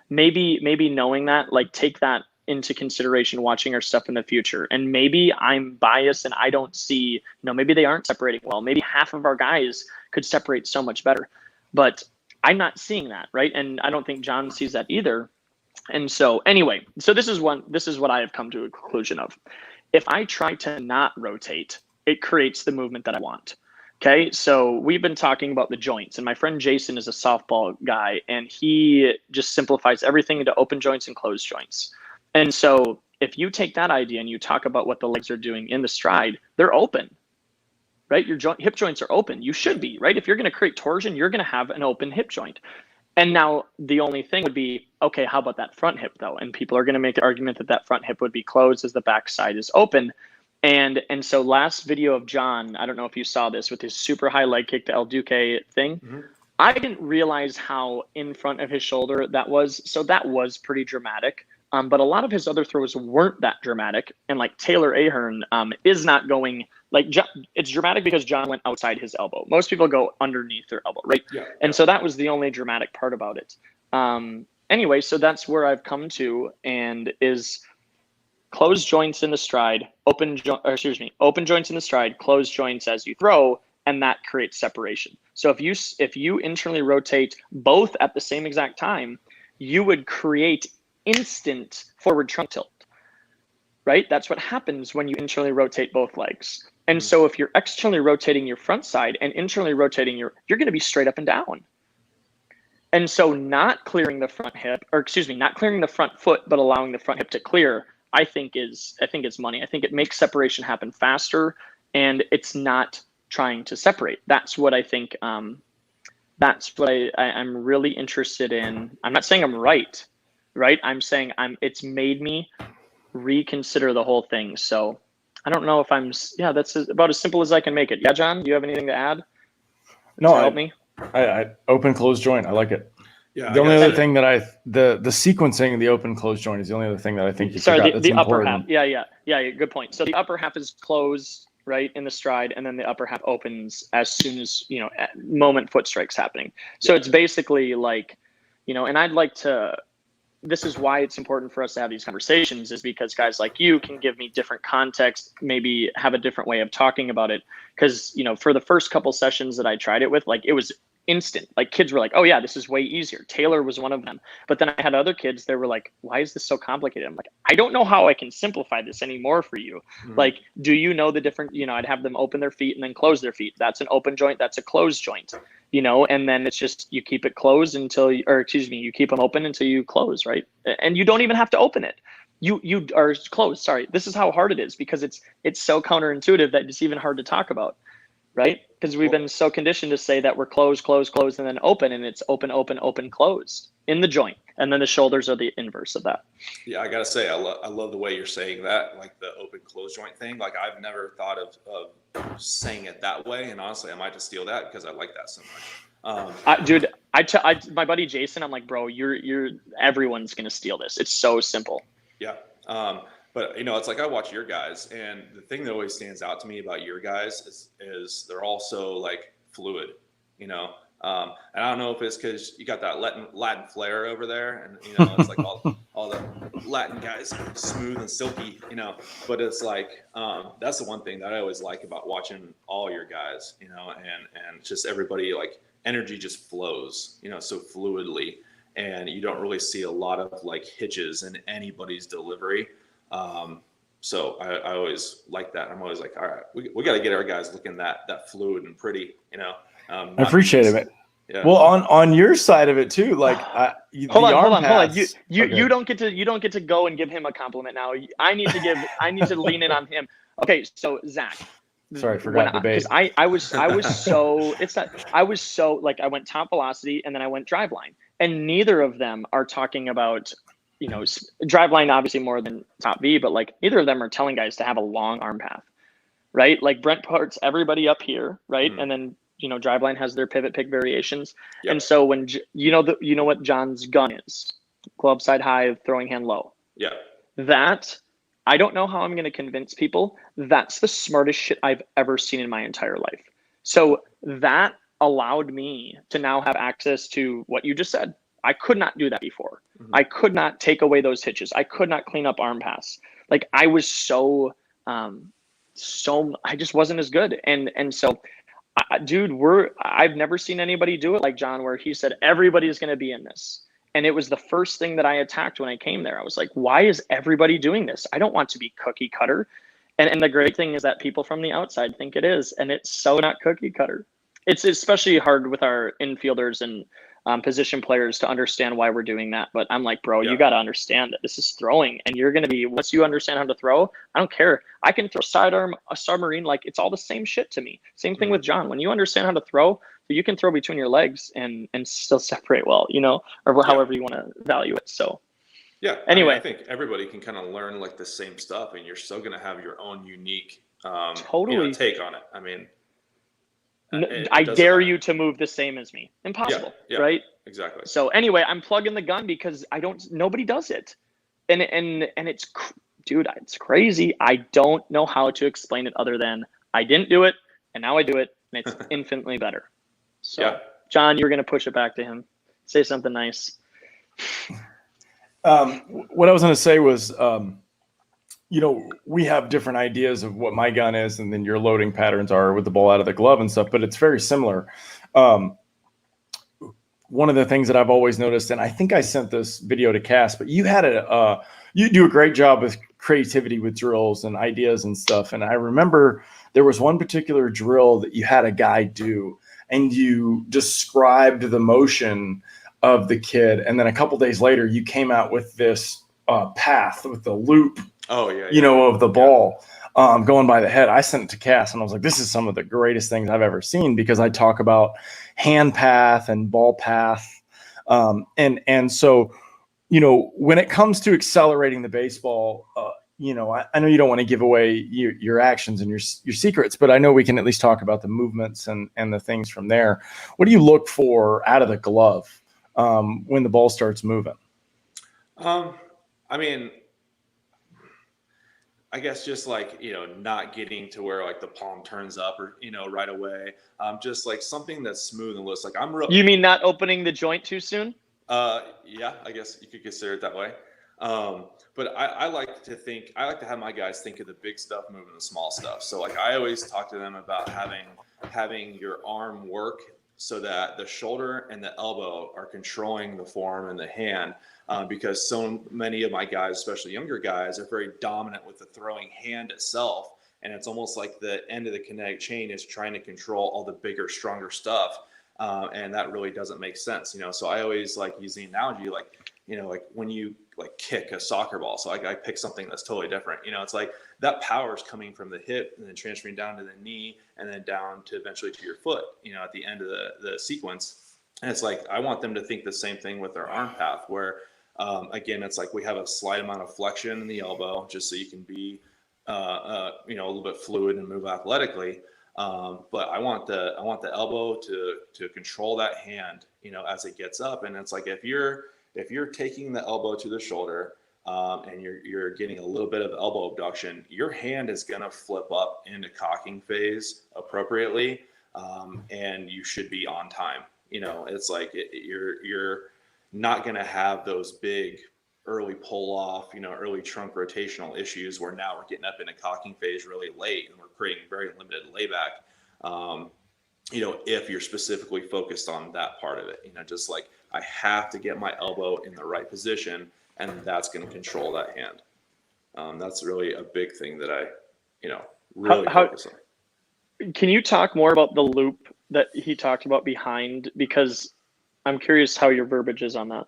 maybe knowing that, like, take that into consideration watching our stuff in the future. And maybe I'm biased and I don't see, maybe they aren't separating well. Maybe half of our guys could separate so much better, but I'm not seeing that, right? And I don't think John sees that either. And so anyway, so this is what I have come to a conclusion of. If I try to not rotate, it creates the movement that I want. Okay, so we've been talking about the joints, and my friend Jason is a softball guy, and he just simplifies everything into open joints and closed joints. And so if you take that idea and you talk about what the legs are doing in the stride, they're open, right? Your hip joints are open. You should be, right? If you're going to create torsion, you're going to have an open hip joint. And now the only thing would be, okay, how about that front hip though? And people are going to make the argument that front hip would be closed as the back side is open. And so last video of John, I don't know if you saw this with his super high leg kick to El Duque thing. Mm-hmm. I didn't realize how in front of his shoulder that was. So that was pretty dramatic. But a lot of his other throws weren't that dramatic. And like Taylor Ahern is not going like it's dramatic because John went outside his elbow. Most people go underneath their elbow, right? Yeah. And so that was the only dramatic part about it. Anyway, so that's where I've come to, and is closed joints in the stride, open joints in the stride, closed joints as you throw, and that creates separation. So if you internally rotate both at the same exact time, you would create instant forward trunk tilt, right? That's what happens when you internally rotate both legs. And so if you're externally rotating your front side and internally rotating you're going to be straight up and down. And so not clearing the front hip, not clearing the front foot, but allowing the front hip to clear, I think it's money. I think it makes separation happen faster, and it's not trying to separate. That's what I think. That's what I'm really interested in. I'm not saying I'm right? I'm saying it's made me reconsider the whole thing. So I don't know if that's about as simple as I can make it. Yeah, John, do you have anything to add? No, help me. I open closed joint. I like it. Yeah. The only other thing that the sequencing of the open closed joint is the only other thing that I think you forgot. The upper half. Yeah. Good point. So the upper half is closed, right, in the stride, and then the upper half opens as soon as, moment foot strike's happening. So it's basically like, and I'd like to, this is why it's important for us to have these conversations, is because guys like you can give me different context, maybe have a different way of talking about it. Because, for the first couple sessions that I tried it with, like, it was instant. Like, kids were like, oh yeah, this is way easier. Taylor was one of them. But then I had other kids that were like, why is this so complicated? I'm like, I don't know how I can simplify this anymore for you. Like, do you know the different, I'd have them open their feet and then close their feet. That's an open joint. That's a closed joint, and then it's just, you keep it closed you keep them open until you close, right? And you don't even have to open it. You are closed. Sorry. This is how hard it is, because it's so counterintuitive that it's even hard to talk about. Right? Because we've been so conditioned to say that we're closed, and then open, and it's open, closed in the joint. And then the shoulders are the inverse of that. Yeah, I got to say, I love the way you're saying that, like the open closed joint thing. Like, I've never thought of saying it that way. And honestly, I might just steal that because I like that so much. Dude, my buddy Jason, I'm like, bro, everyone's going to steal this. It's so simple. Yeah. But it's like, I watch your guys, and the thing that always stands out to me about your guys is they're all so like fluid, and I don't know if it's because you got that Latin flair over there, and it's like all the Latin guys are smooth and silky, but it's like that's the one thing that I always like about watching all your guys, and just everybody, like, energy just flows, so fluidly, and you don't really see a lot of like hitches in anybody's delivery. So I always like that. I'm always like, all right, we got to get our guys looking that fluid and pretty, I appreciate it. Yeah. Well, on your side of it too, like, hold on. You don't get to go and give him a compliment now. I need to lean in on him. Okay. So Zach, sorry, I forgot the debate. I was so like, I went top velocity and then I went driveline, and neither of them are talking about, driveline obviously more than top V, but like, neither of them are telling guys to have a long arm path, right? Like, Brent parts everybody up here, right? And then, driveline has their pivot pick variations. Yep. And so when, what John's gun is, club side high, throwing hand low. Yeah. That, I don't know how I'm going to convince people. That's the smartest shit I've ever seen in my entire life. So that allowed me to now have access to what you just said. I could not do that before. I could not take away those hitches. I could not clean up arm pass. Like, I was I just wasn't as good. And so, dude, I've never seen anybody do it like John, where he said, everybody's going to be in this. And it was the first thing that I attacked when I came there. I was like, why is everybody doing this? I don't want to be cookie cutter. And the great thing is that people from the outside think it is, and it's so not cookie cutter. It's especially hard with our infielders and position players to understand why we're doing that. But I'm like, bro, you got to understand that this is throwing, and you're going to be, once you understand how to throw, I don't care. I can throw sidearm, a submarine, like, it's all the same shit to me. Same thing with John. When you understand how to throw, you can throw between your legs and still separate well, or however you want to value it. So yeah. Anyway, I think everybody can kind of learn like the same stuff, and you're still going to have your own unique take on it. I mean, I dare you to move the same as me. Impossible, right? Exactly. So anyway, I'm plugging the gun because nobody does it. And it's, dude, it's crazy. I don't know how to explain it other than I didn't do it, and now I do it, and it's infinitely better. So John, you're going to push it back to him. Say something nice. What I was going to say was, we have different ideas of what my gun is, and then your loading patterns are with the ball out of the glove and stuff, but it's very similar. One of the things that I've always noticed, and I think I sent this video to Cass, but you do a great job with creativity with drills and ideas and stuff. And I remember there was one particular drill that you had a guy do, and you described the motion of the kid. And then a couple days later, you came out with this path with the loop, of the ball going by the head. I sent it to Cass, and I was like, this is some of the greatest things I've ever seen, because I talk about hand path and ball path. And so, when it comes to accelerating the baseball, I know you don't want to give away your actions and your secrets, but I know we can at least talk about the movements and the things from there. What do you look for out of the glove when the ball starts moving? I mean, I guess just like, not getting to where like the palm turns up or, right away. Just like something that's smooth and loose. Like You mean not opening the joint too soon? Yeah, I guess you could consider it that way. But I like to have my guys think of the big stuff moving the small stuff. So like I always talk to them about having your arm work so that the shoulder and the elbow are controlling the forearm and the hand. Because so many of my guys, especially younger guys, are very dominant with the throwing hand itself. And it's almost like the end of the kinetic chain is trying to control all the bigger, stronger stuff. And that really doesn't make sense, So I always like using the analogy, like when you like kick a soccer ball. So I pick something that's totally different. It's like that power is coming from the hip and then transferring down to the knee and then down to eventually to your foot, at the end of the sequence. And it's like, I want them to think the same thing with their arm path, where again, it's like we have a slight amount of flexion in the elbow just so you can be, a little bit fluid and move athletically. But I want the elbow to control that hand, as it gets up. And it's like, if you're taking the elbow to the shoulder, and you're getting a little bit of elbow abduction, your hand is going to flip up into cocking phase appropriately. And you should be on time. It's like you're not going to have those big early pull off, early trunk rotational issues where now we're getting up in a cocking phase really late and we're creating very limited layback. If you're specifically focused on that part of it, just like I have to get my elbow in the right position, and that's going to control that hand. That's really a big thing that I, really focus on. Can you talk more about the loop that he talked about behind? Because I'm curious how your verbiage is on that.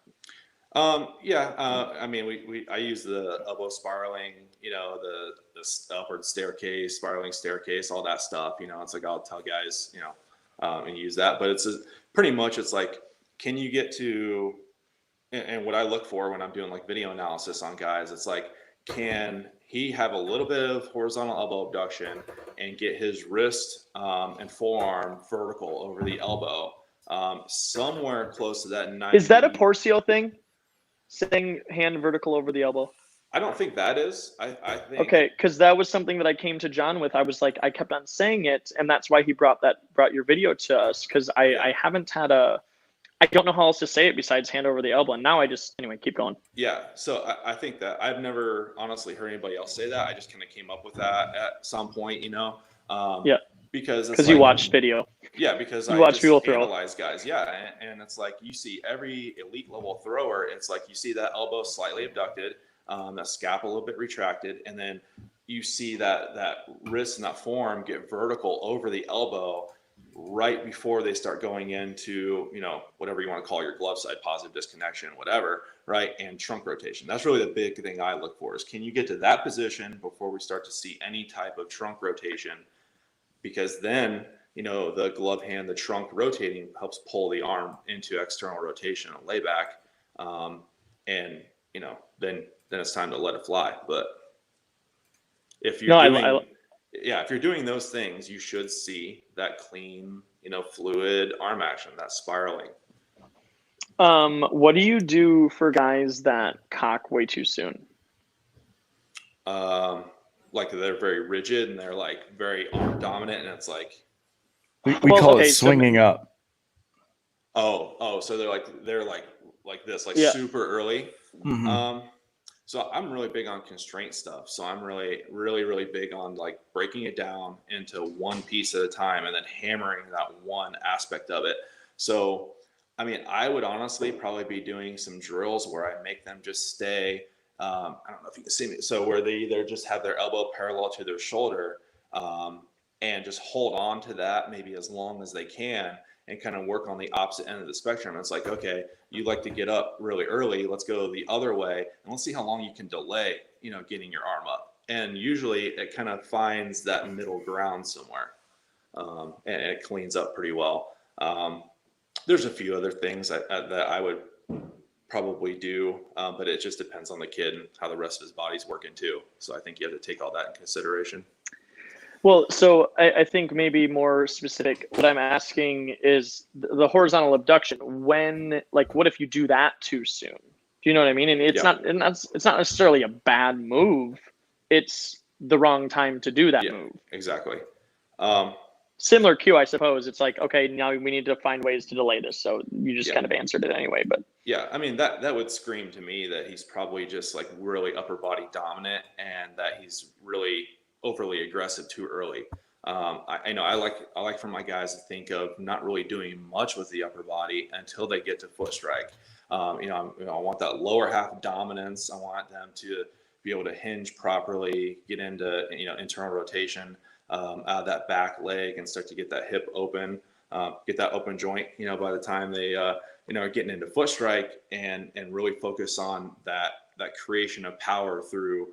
I mean, I use the elbow spiraling, the upward staircase, spiraling staircase, all that stuff. It's like I'll tell guys, and use that. But it's pretty much it's like, can you get to, and what I look for when I'm doing like video analysis on guys, it's like, can he have a little bit of horizontal elbow abduction and get his wrist and forearm vertical over the elbow, somewhere close to that 90. Is that a Porcio thing? Saying hand vertical over the elbow? I don't think that is. I think. Okay, because that was something that I came to John with. I was like, I kept on saying it, and that's why he brought your video to us, because I haven't had I don't know how else to say it besides hand over the elbow. And now anyway, keep going. Yeah. So I think that I've never honestly heard anybody else say that. I just kind of came up with that at some point, Yeah. Because you watched video. Yeah, because you I watch just people throw. Analyze guys. Yeah, and it's like you see every elite level thrower. It's like you see that elbow slightly abducted, that scapula a little bit retracted, and then you see that wrist and that forearm get vertical over the elbow right before they start going into, whatever you want to call your glove side, positive disconnection, whatever, right? And trunk rotation. That's really the big thing I look for, is can you get to that position before we start to see any type of trunk rotation? Because then, the glove hand, the trunk rotating helps pull the arm into external rotation and layback. And, then it's time to let it fly. But if you're if you're doing those things, you should see that clean, fluid arm action, that spiraling. What do you do for guys that cock way too soon? Like they're very rigid and they're like very arm dominant, and it's like we call it swinging up. So they're like this, like super early. Mm-hmm. So I'm really big on constraint stuff. So I'm really big on like breaking it down into one piece at a time and then hammering that one aspect of it. So, I mean, I would honestly probably be doing some drills where I make them just stay. I don't know if you can see me. So where they either just have their elbow parallel to their shoulder, and just hold on to that maybe as long as they can and kind of work on the opposite end of the spectrum. It's like, okay, you like to get up really early. Let's go the other way and let's see how long you can delay, getting your arm up. And usually it kind of finds that middle ground somewhere, and it cleans up pretty well. There's a few other things that I would probably do, but it just depends on the kid and how the rest of his body's working too. So I think you have to take all that in consideration. Well, so I think maybe more specific, what I'm asking is the horizontal abduction. When, like, what if you do that too soon? Do you know what I mean? And it's not necessarily a bad move. It's the wrong time to do that move. Exactly. Similar cue, I suppose. It's like, okay, now we need to find ways to delay this. So you just kind of answered it anyway. But yeah, I mean, that would scream to me that he's probably just like really upper body dominant and that he's really overly aggressive too early. I know I like for my guys to think of not really doing much with the upper body until they get to foot strike. I want that lower half dominance. I want them to be able to hinge properly, get into internal rotation out of that back leg and start to get that hip open, get that open joint. By the time they are getting into foot strike and really focus on that creation of power through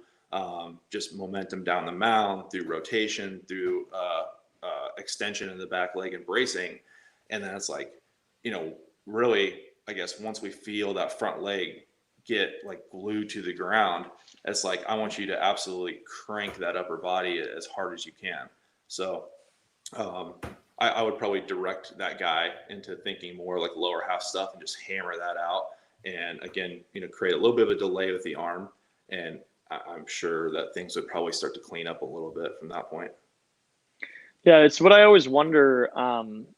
just momentum down the mound, through rotation, through extension in the back leg and bracing. And then it's like, really, I guess once we feel that front leg get like glued to the ground, it's like, I want you to absolutely crank that upper body as hard as you can. So I would probably direct that guy into thinking more like lower half stuff and just hammer that out. And again, create a little bit of a delay with the arm. And I'm sure that things would probably start to clean up a little bit from that point. Yeah, it's what I always wonder,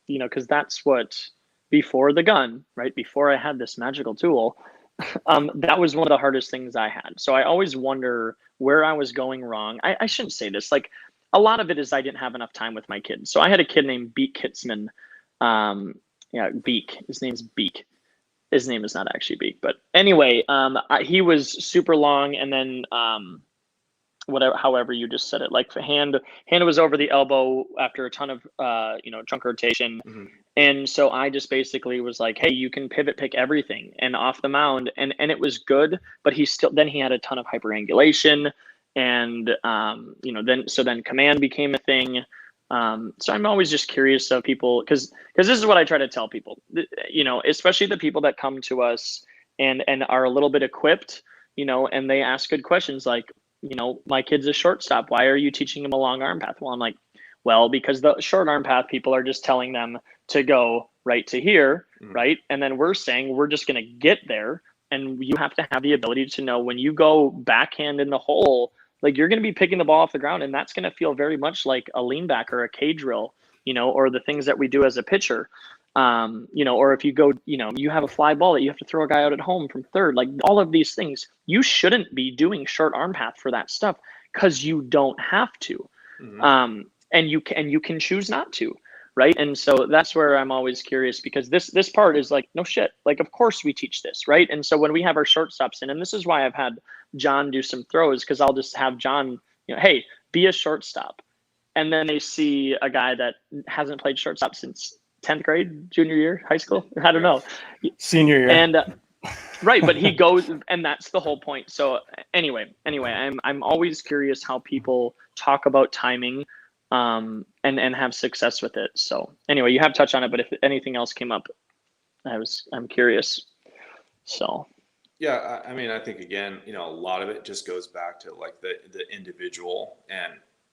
because that's what, before the gun, right? Before I had this magical tool, that was one of the hardest things I had. So I always wonder where I was going wrong. I shouldn't say this. Like, a lot of it is I didn't have enough time with my kids. So I had a kid named Beak Kitzman. Beak. His name's Beak. His name is not actually Beak, but anyway, he was super long, and then however you just said it, like hand was over the elbow after a ton of trunk rotation. Mm-hmm. And so I just basically was like, hey, you can pivot pick everything and off the mound, and it was good, but he had a ton of hyperangulation, and then command became a thing. So I'm always just curious of people, because this is what I try to tell people, especially the people that come to us and are a little bit equipped, and they ask good questions like, my kid's a shortstop. Why are you teaching him a long arm path? Well, I'm like, well, because the short arm path people are just telling them to go right to here, right? And then we're saying we're just going to get there, and you have to have the ability to know when you go backhand in the hole, like you're going to be picking the ball off the ground, and that's going to feel very much like a lean back or a K drill, or the things that we do as a pitcher, or if you go, you have a fly ball that you have to throw a guy out at home from third, like all of these things, you shouldn't be doing short arm path for that stuff because you don't have to. Mm-hmm. And you can choose not to. Right. And so that's where I'm always curious, because this part is like, no shit. Like, of course we teach this. Right. And so when we have our shortstops in, and this is why I've had John do some throws, because I'll just have John, hey, be a shortstop. And then they see a guy that hasn't played shortstop since 10th grade, junior year, high school. I don't know. Senior year. And right. But he goes, and that's the whole point. So anyway, I'm always curious how people talk about timing, and have success with it. So anyway, you have touched on it, but if anything else came up, I'm curious. So. Yeah. I mean, I think again, a lot of it just goes back to like the individual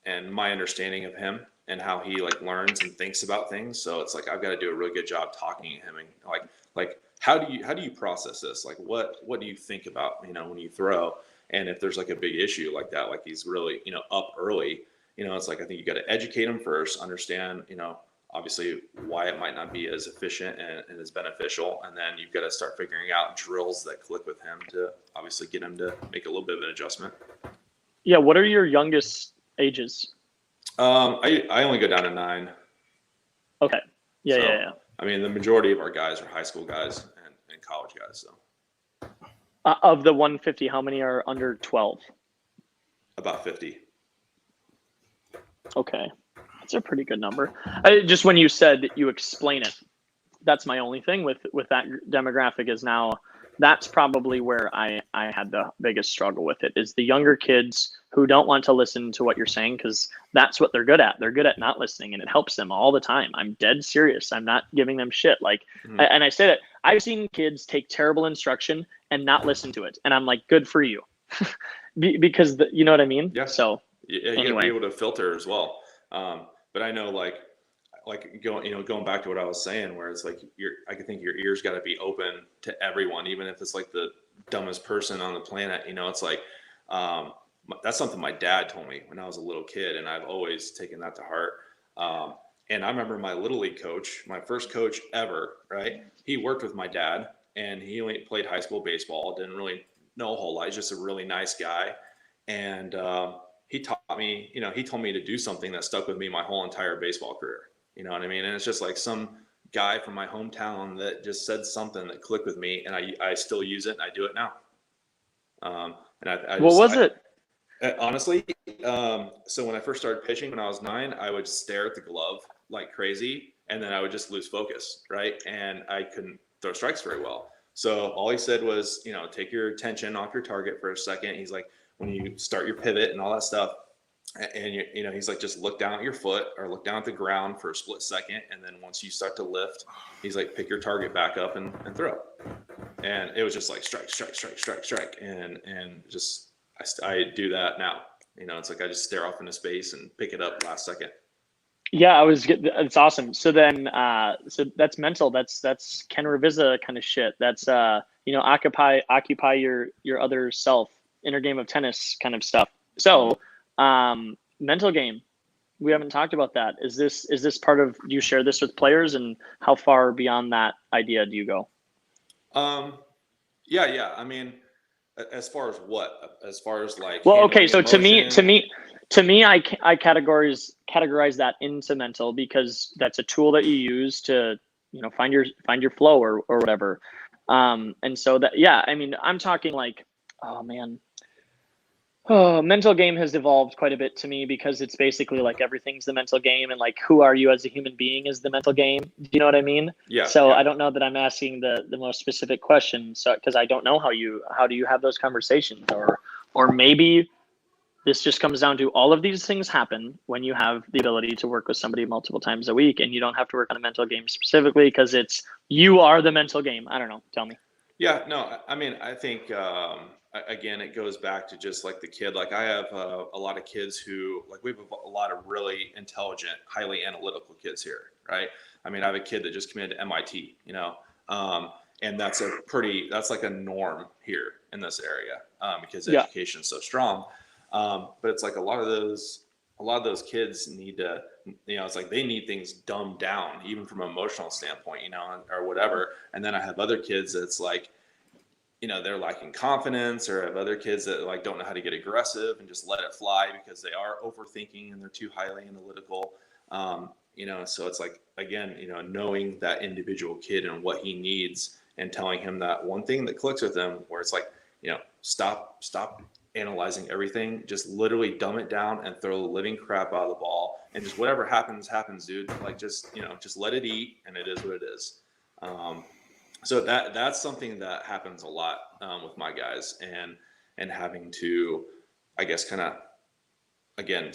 and my understanding of him and how he like learns and thinks about things. So it's like, I've got to do a really good job talking to him and like, how do you process this? Like, what do you think about, when you throw, and if there's like a big issue like that, like he's really, up early, it's like, I think you got to educate them first, understand, obviously why it might not be as efficient and as beneficial. And then you've got to start figuring out drills that click with him to obviously get him to make a little bit of an adjustment. Yeah. What are your youngest ages? I only go down to 9. Okay. Yeah, So, yeah. I mean, the majority of our guys are high school guys and college guys. So Of the 150, how many are under 12? about 50. Okay. That's a pretty good number. Just when you said you explain it, that's my only thing with that demographic is now that's probably where I had the biggest struggle with it is the younger kids who don't want to listen to what you're saying because that's what they're good at. They're good at not listening, and it helps them all the time. I'm dead serious. I'm not giving them shit. Like, and I say that I've seen kids take terrible instruction and not listen to it, and I'm like, good for you, because you know what I mean. Yeah. So yeah, you anyway. gotta be able to filter as well. But I know like going back to what I was saying, where it's like I can think your ears got to be open to everyone, even if it's like the dumbest person on the planet. It's like that's something my dad told me when I was a little kid, and I've always taken that to heart. And I remember my little league coach, my first coach ever, right? He worked with my dad, and he only played high school baseball, didn't really know a whole lot. He's just a really nice guy, and he taught me. He told me to do something that stuck with me my whole entire baseball career. You know what I mean? And it's just like some guy from my hometown that just said something that clicked with me, and I still use it, and I do it now. What was it? Honestly, so when I first started pitching when I was 9, I would stare at the glove like crazy, and then I would just lose focus, right? And I couldn't throw strikes very well. So all he said was, take your attention off your target for a second. He's like, when you start your pivot and all that stuff, and he's like, just look down at your foot or look down at the ground for a split second, and then once you start to lift, he's like, pick your target back up and throw. And it was just like strike, and just I do that now. It's like I just stare off into space and pick it up last second. Yeah, it's awesome. So then, so that's mental. That's Ken Ravizza kind of shit. That's occupy your other self, inner game of tennis kind of stuff. So, mental game. We haven't talked about that. Is this part of? Do you share this with players, and how far beyond that idea do you go? Yeah. I mean, as far as what? As far as like. Well, okay. So emotion? to me, I categorize that into mental because that's a tool that you use to find your flow or whatever. And so that I mean, I'm talking like, oh man. Oh, mental game has evolved quite a bit to me because it's basically like everything's the mental game, and like who are you as a human being is the mental game. Do you know what I mean? Yeah. So I don't know that I'm asking the most specific question, so because I don't know how do you have those conversations, or maybe this just comes down to all of these things happen when you have the ability to work with somebody multiple times a week, and you don't have to work on a mental game specifically because you are the mental game. I don't know. Tell me. Yeah. No. I mean, I think. Again, it goes back to just like the kid. Like I have a lot of kids who we have a lot of really intelligent, highly analytical kids here, right? I mean, I have a kid that just committed to MIT, and that's like a norm here in this area because education's so strong. But it's like a lot of those kids need to, it's like they need things dumbed down, even from an emotional standpoint, or whatever. And then I have other kids that's like, they're lacking confidence, or have other kids that like don't know how to get aggressive and just let it fly because they are overthinking and they're too highly analytical. So it's like, again, knowing that individual kid and what he needs and telling him that one thing that clicks with him where it's like, stop analyzing everything, just literally dumb it down and throw the living crap out of the ball, and just whatever happens, dude. Like just let it eat, and it is what it is. So that's something that happens a lot with my guys, and having to, I guess, kind of, again,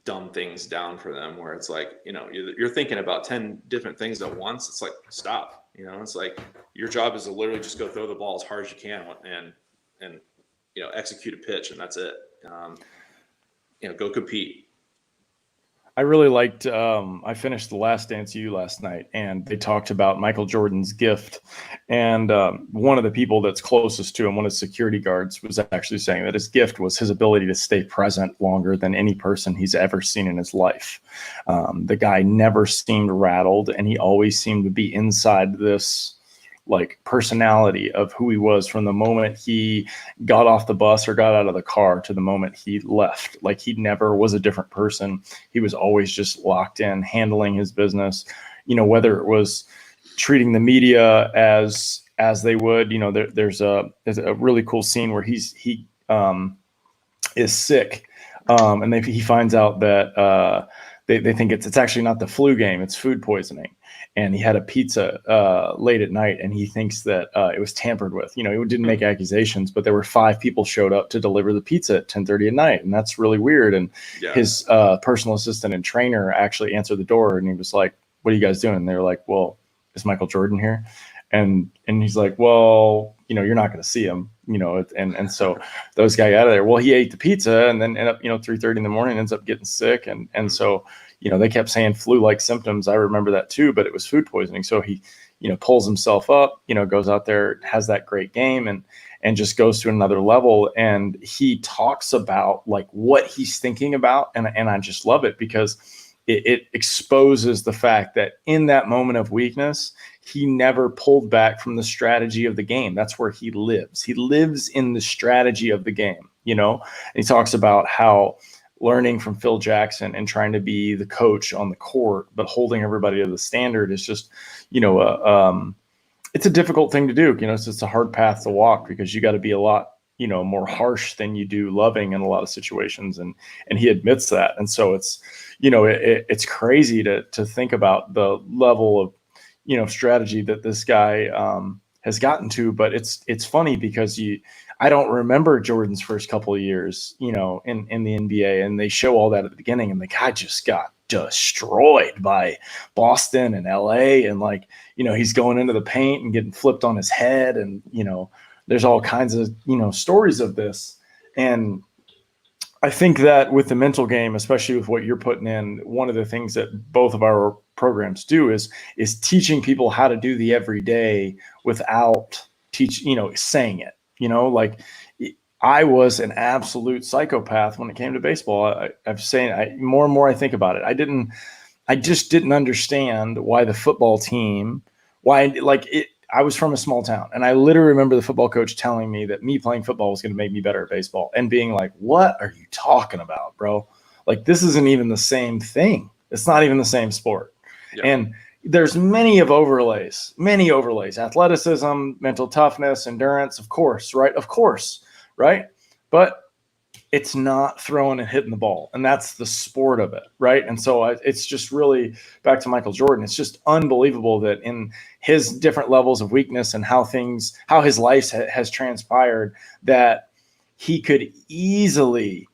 dumb things down for them where it's like, you're thinking about 10 different things at once. It's like, stop, it's like your job is to literally just go throw the ball as hard as you can and execute a pitch, and that's it. Go compete. I really liked, I finished The Last Dance U last night, and they talked about Michael Jordan's gift. And one of the people that's closest to him, one of the security guards, was actually saying that his gift was his ability to stay present longer than any person he's ever seen in his life. The guy never seemed rattled, and he always seemed to be inside this like personality of who he was from the moment he got off the bus or got out of the car to the moment he left. Like he never was a different person. He was always just locked in, handling his business, whether it was treating the media as they would, there's a really cool scene where he is sick. And he finds out that, they think it's actually not the flu game, it's food poisoning. And he had a pizza late at night, and he thinks that it was tampered with. He didn't make accusations, but there were 5 people showed up to deliver the pizza at 10:30 at night, and that's really weird. And his personal assistant and trainer actually answered the door, and he was like, "What are you guys doing?" And they were like, "Well, is Michael Jordan here?" And he's like, "Well, you're not going to see him, and so those guys out of there." Well, he ate the pizza and then ended up, 3:30 in the morning, ends up getting sick, and so. They kept saying flu-like symptoms. I remember that too, but it was food poisoning. So he, pulls himself up, goes out there, has that great game and just goes to another level. And he talks about like what he's thinking about. And I just love it because it exposes the fact that in that moment of weakness, he never pulled back from the strategy of the game. That's where he lives. He lives in the strategy of the game, and he talks about how learning from Phil Jackson and trying to be the coach on the court, but holding everybody to the standard is just, it's a difficult thing to do. It's a hard path to walk because you got to be a lot, more harsh than you do loving in a lot of situations. And he admits that. And so it's, it's crazy to think about the level of, strategy that this guy has gotten to, but it's funny because I don't remember Jordan's first couple of years, in the NBA, and they show all that at the beginning, and the guy just got destroyed by Boston and LA, and he's going into the paint and getting flipped on his head, and there's all kinds of stories of this. And I think that with the mental game, especially with what you're putting in, one of the things that both of our programs do is teaching people how to do the everyday without saying it. I was an absolute psychopath when it came to baseball. I'm saying more and more I think about it. I just didn't understand why the football team, I was from a small town, and I literally remember the football coach telling me that me playing football was going to make me better at baseball, and being like, "What are you talking about, bro? Like, this isn't even the same thing. It's not even the same sport." Yeah. And there's many overlays, athleticism, mental toughness, endurance, of course, right? But it's not throwing and hitting the ball, and that's the sport of it, right? And so it's just really, back to Michael Jordan, it's just unbelievable that in his different levels of weakness and how his life has transpired, that he could easily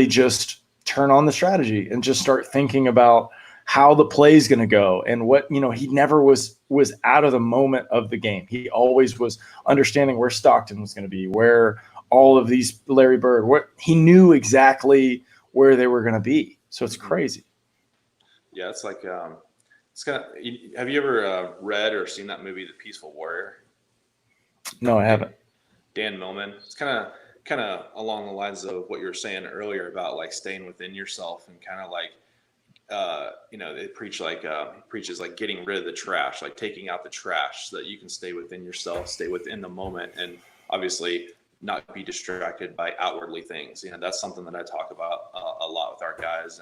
just turn on the strategy and just start thinking about how the play is going to go, and what, he never was out of the moment of the game. He always was understanding where Stockton was going to be, where all of these, Larry Bird, what he knew exactly where they were going to be. So it's crazy. Yeah. It's like, it's kind of, have you ever read or seen that movie, The Peaceful Warrior? No, I haven't. Dan Millman. It's kind of along the lines of what you were saying earlier about like staying within yourself, and kind of like, they preaches like getting rid of the trash, like taking out the trash so that you can stay within yourself, stay within the moment, and obviously not be distracted by outwardly things. That's something that I talk about a lot with our guys,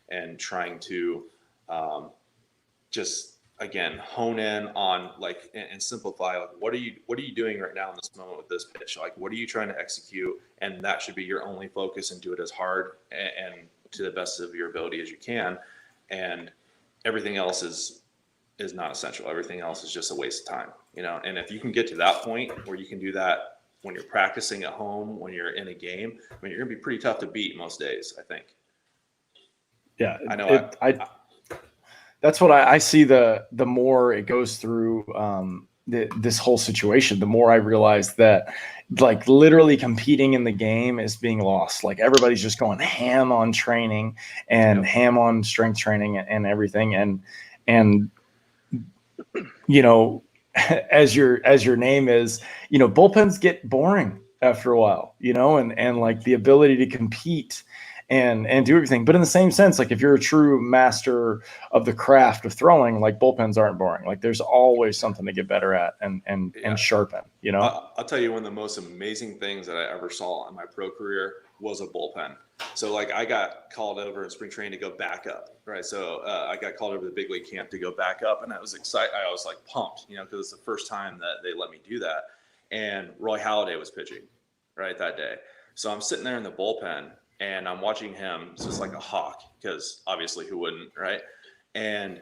and trying to just, again, hone in on and simplify, like, what are you doing right now in this moment with this pitch? Like, what are you trying to execute? And that should be your only focus, and do it as hard and to the best of your ability as you can. And everything else is not essential. Everything else is just a waste of time, and if you can get to that point where you can do that when you're practicing at home, when you're in a game, you're going to be pretty tough to beat most days, I think. Yeah, I know. That's what I see. The more it goes through this whole situation, the more I realize that like literally competing in the game is being lost. Like everybody's just going ham on training and ham on strength training and everything. And, you know, as your name is, you know, bullpens get boring after a while, you know, and like the ability to compete and do everything. But in the same sense, like if you're a true master of the craft of throwing, like bullpens aren't boring. Like there's always something to get better at and sharpen, you know. I'll tell you, one of the most amazing things that I ever saw in my pro career was a bullpen. So like I got called over in spring training to go back up, right? So I got called over to the big league camp to go back up, and I was excited. I was like pumped, you know, because it's the first time that they let me do that. And Roy Halladay was pitching, right, that day. So I'm sitting there in the bullpen, and I'm watching him just like a hawk, because obviously who wouldn't, right? And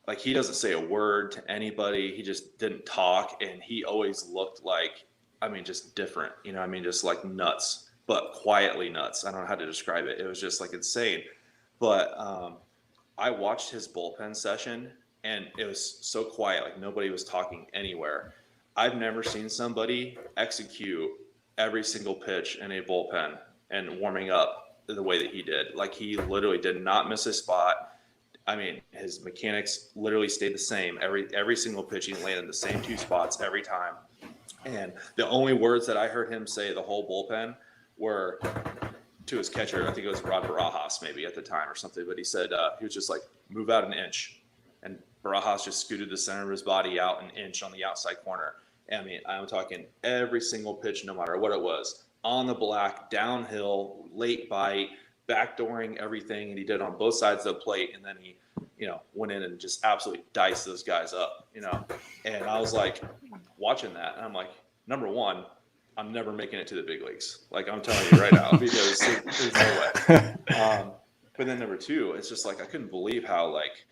like he doesn't say a word to anybody. He just didn't talk, and he always looked like, I mean, just different, you know, I mean, just like nuts. But quietly nuts. I don't know how to describe it. It was just like insane. But I watched his bullpen session, and it was so quiet, like nobody was talking anywhere. I've never seen somebody execute every single pitch in a bullpen and warming up the way that he did. Like he literally did not miss a spot. I mean, his mechanics literally stayed the same. Every single pitch, he landed the same two spots every time. And the only words that I heard him say the whole bullpen were to his catcher. I think it was Rod Barajas maybe at the time or something, but he said he was just like, move out an inch. And Barajas just scooted the center of his body out an inch on the outside corner. I mean, I'm talking every single pitch, no matter what it was, on the black, downhill, late bite, backdooring everything. And he did on both sides of the plate. And then he, you know, went in and just absolutely diced those guys up, you know? And I was like watching that, and I'm like, number one, I'm never making it to the big leagues. Like I'm telling you right now, because there's no way. But then number two, it's just like, I couldn't believe how, like,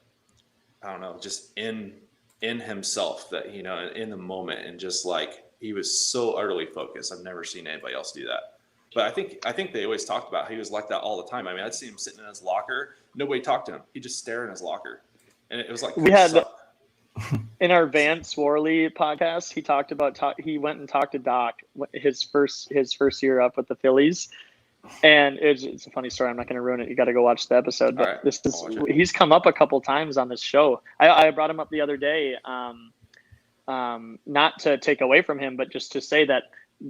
I don't know, just in himself, that, you know, in the moment, and just like, he was so utterly focused. I've never seen anybody else do that. But I think they always talked about how he was like that all the time. I mean, I'd see him sitting in his locker. Nobody talked to him. He'd just stare in his locker. And it was like, we had in our Vance Worley podcast, he talked about he went and talked to Doc his first year up with the Phillies, and it's a funny story. I'm not going to ruin it. You got to go watch the episode. But he's come up a couple times on this show. I brought him up the other day, not to take away from him, but just to say that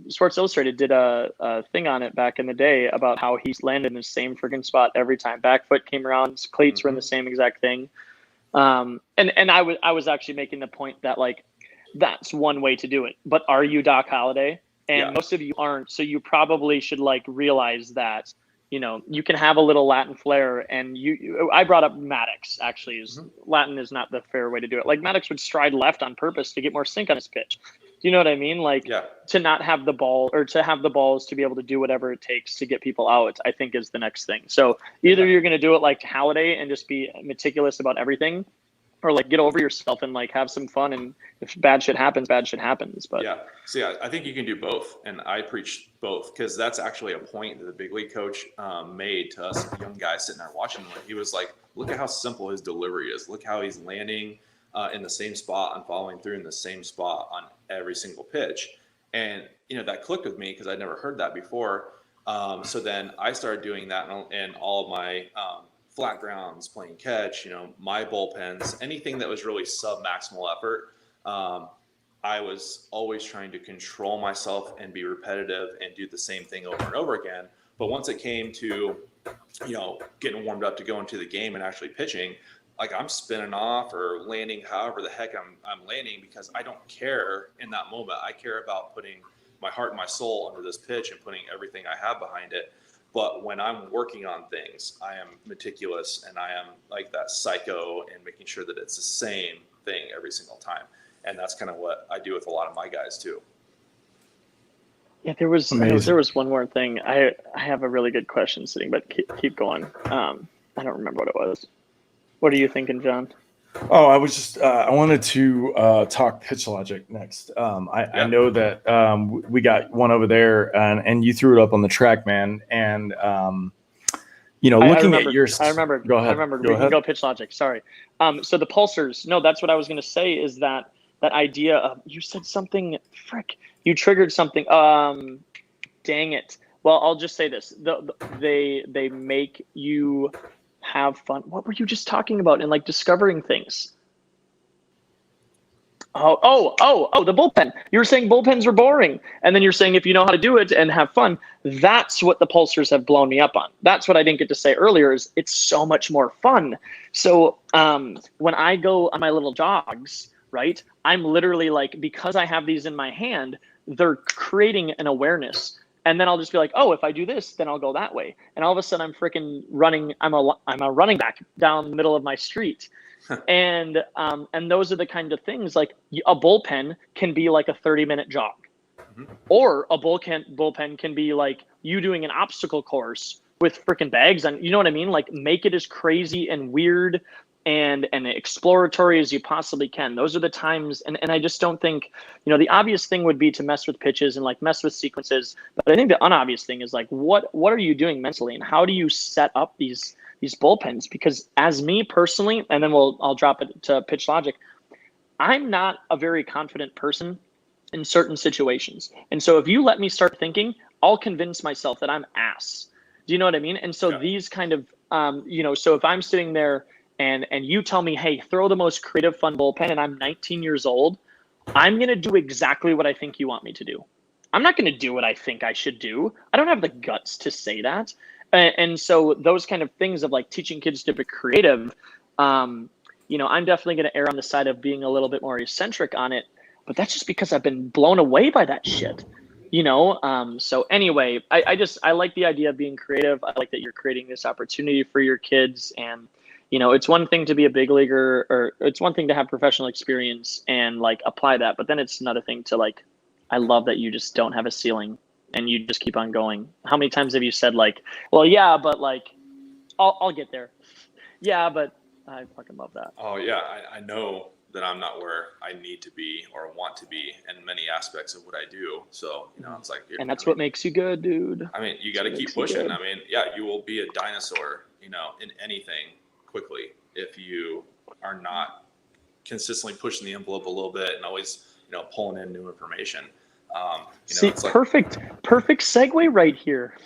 Sports Illustrated did a thing on it back in the day about how he's landed in the same freaking spot every time. Back foot came around, his cleats were in the same exact thing. And I was actually making the point that, like, that's one way to do it. But are you Doc Halladay? And most of you aren't. So you probably should, like, realize that, you know, you can have a little Latin flair. And I brought up Maddox, actually. Latin is not the fair way to do it. Like, Maddox would stride left on purpose to get more sink on his pitch. Do you know what I mean? Like, to not have the ball, or to have the balls to be able to do whatever it takes to get people out, I think is the next thing. So either you're going to do it like Halladay and just be meticulous about everything, or like get over yourself and like have some fun. And if bad shit happens, bad shit happens. But I think you can do both. And I preach both, because that's actually a point that the big league coach made to us young guys sitting there watching him. He was like, look at how simple his delivery is. Look how he's landing in the same spot and following through in the same spot on every single pitch. And, you know, that clicked with me, because I'd never heard that before. So then I started doing that in all of my flat grounds, playing catch, you know, my bullpens, anything that was really sub-maximal effort. I was always trying to control myself and be repetitive and do the same thing over and over again. But once it came to, you know, getting warmed up to go into the game and actually pitching, like I'm spinning off or landing however the heck I'm landing, because I don't care in that moment. I care about putting my heart and my soul under this pitch and putting everything I have behind it. But when I'm working on things, I am meticulous, and I am like that psycho, and making sure that it's the same thing every single time. And that's kind of what I do with a lot of my guys too. Yeah, there was one more thing. I have a really good question sitting, but keep going. I don't remember what it was. What are you thinking, John? Oh, I was just I wanted to talk pitch logic next. I know that we got one over there, and you threw it up on the track, man. And you know, looking at your, I remember. Go ahead. We can go pitch logic. Sorry. So the pulsars. No, that's what I was going to say. Is that that idea of, you said something, you triggered something. Dang it. Well, I'll just say this. They make you have fun. What were you just talking about? And like discovering things. Oh, the bullpen. You were saying bullpens are boring. And then you're saying if you know how to do it and have fun, that's what the pulsers have blown me up on. That's what I didn't get to say earlier, is it's so much more fun. So when I go on my little jogs, right, I'm literally like, because I have these in my hand, they're creating an awareness. And then I'll just be like, oh, if I do this, then I'll go that way. And all of a sudden I'm freaking running. I'm a running back down the middle of my street. And those are the kind of things, like a bullpen can be like a 30-minute jog, or a bullpen can be like you doing an obstacle course with freaking bags on, you know what I mean? Like make it as crazy and weird and exploratory as you possibly can. Those are the times. And I just don't think, the obvious thing would be to mess with pitches and like mess with sequences. But I think the unobvious thing is like, what are you doing mentally, and how do you set up these bullpens? Because as me personally, and then I'll drop it to pitch logic, I'm not a very confident person in certain situations. And so if you let me start thinking, I'll convince myself that I'm ass. Do you know what I mean? And so these kind of, so if I'm sitting there and you tell me, hey, throw the most creative, fun bullpen, and I'm 19 years old, I'm going to do exactly what I think you want me to do. I'm not going to do what I think I should do. I don't have the guts to say that. And so those kind of things of like teaching kids to be creative, I'm definitely going to err on the side of being a little bit more eccentric on it, but that's just because I've been blown away by that shit, So anyway, I like the idea of being creative. I like that you're creating this opportunity for your kids, and, it's one thing to be a big leaguer, or it's one thing to have professional experience and like apply that, but then it's another thing to like, I love that you just don't have a ceiling and you just keep on going. How many times have you said like, well, yeah, but like, I'll get there. Yeah, but I fucking love that. Oh yeah, I know that I'm not where I need to be or want to be in many aspects of what I do. So, it's like, and that's what makes you good, dude. I mean, you got to keep pushing. I mean, yeah, you will be a dinosaur, in anything quickly if you are not consistently pushing the envelope a little bit and always, pulling in new information. See, it's like, perfect segue right here.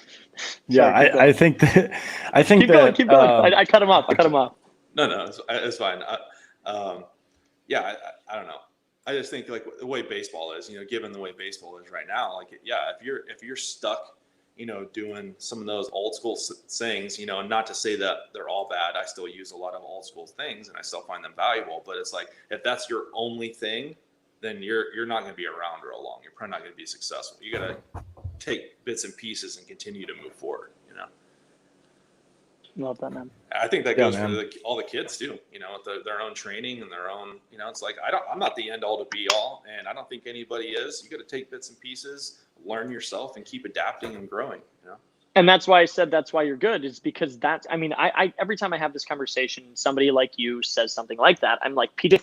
Yeah, Sorry, I think that keep going. I cut him off. No, it's fine. Yeah, I don't know. I just think like the way baseball is, given the way baseball is right now, like, yeah, if you're stuck, doing some of those old school things, not to say that they're all bad. I still use a lot of old school things and I still find them valuable, but it's like, if that's your only thing, then you're not going to be around real long. You're probably not going to be successful. You got to take bits and pieces and continue to move forward, Love that, man. I think that goes for all the kids too, with their own training and their own, it's like, I'm not the end all to be all, and I don't think anybody is. You got to take bits and pieces, learn yourself, and keep adapting and growing, And that's why I said that's why you're good, is because I every time I have this conversation, somebody like you says something like that, I'm like, PJ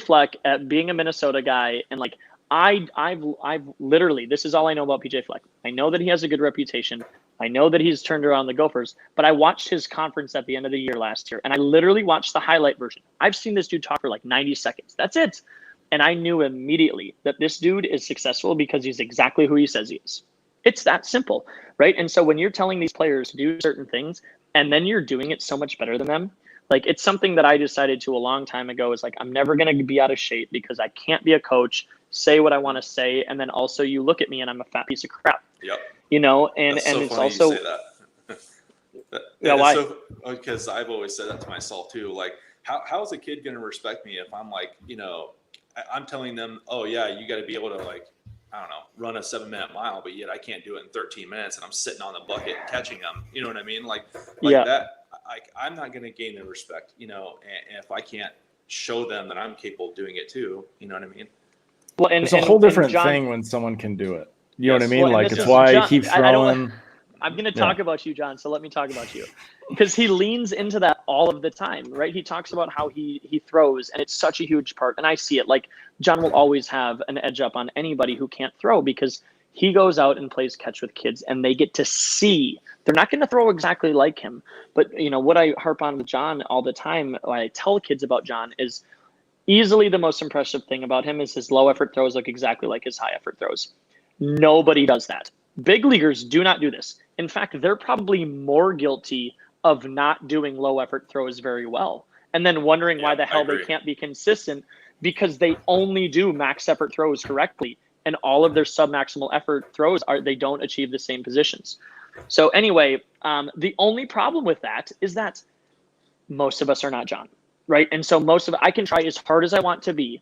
Fleck, at being a Minnesota guy, and like I've literally, this is all I know about PJ Fleck. I know that he has a good reputation. I know that he's turned around the Gophers, but I watched his conference at the end of the year last year, and I literally watched the highlight version. I've seen this dude talk for like 90 seconds. That's it. And I knew immediately that this dude is successful because he's exactly who he says he is. It's that simple, right? And so when you're telling these players to do certain things, and then you're doing it so much better than them, like, it's something that I decided to a long time ago, is like, I'm never going to be out of shape because I can't be a coach, say what I want to say, and then also you look at me and I'm a fat piece of crap. Yep. And so it's funny also you say that. Yeah, why? So, because I've always said that to myself too. Like, how is a kid going to respect me if I'm like, I'm telling them, oh yeah, you got to be able to, like, I don't know, run a 7-minute mile, but yet I can't do it in 13 minutes, and I'm sitting on the bucket catching them. You know what I mean? Like that. I'm not going to gain their respect, and if I can't show them that I'm capable of doing it too. You know what I mean? Well, it's a whole different thing when someone can do it. You know what I mean? Like, it's why he keeps throwing. I'm going to talk about you, John. So let me talk about you, because he leans into that all of the time, right? He talks about how he throws, and it's such a huge part. And I see it. Like, John will always have an edge up on anybody who can't throw, because he goes out and plays catch with kids, and they get to see. They're not going to throw exactly like him. But, what I harp on with John all the time, what I tell kids about John is, Easily the most impressive thing about him is his low effort throws look exactly like his high effort throws. Nobody does that. Big leaguers do not do this. In fact, they're probably more guilty of not doing low effort throws very well and then wondering why the hell they can't be consistent because they only do max effort throws correctly, and all of their sub-maximal effort throws they don't achieve the same positions. So anyway, the only problem with that is that most of us are not John, right? And so I can try as hard as I want to be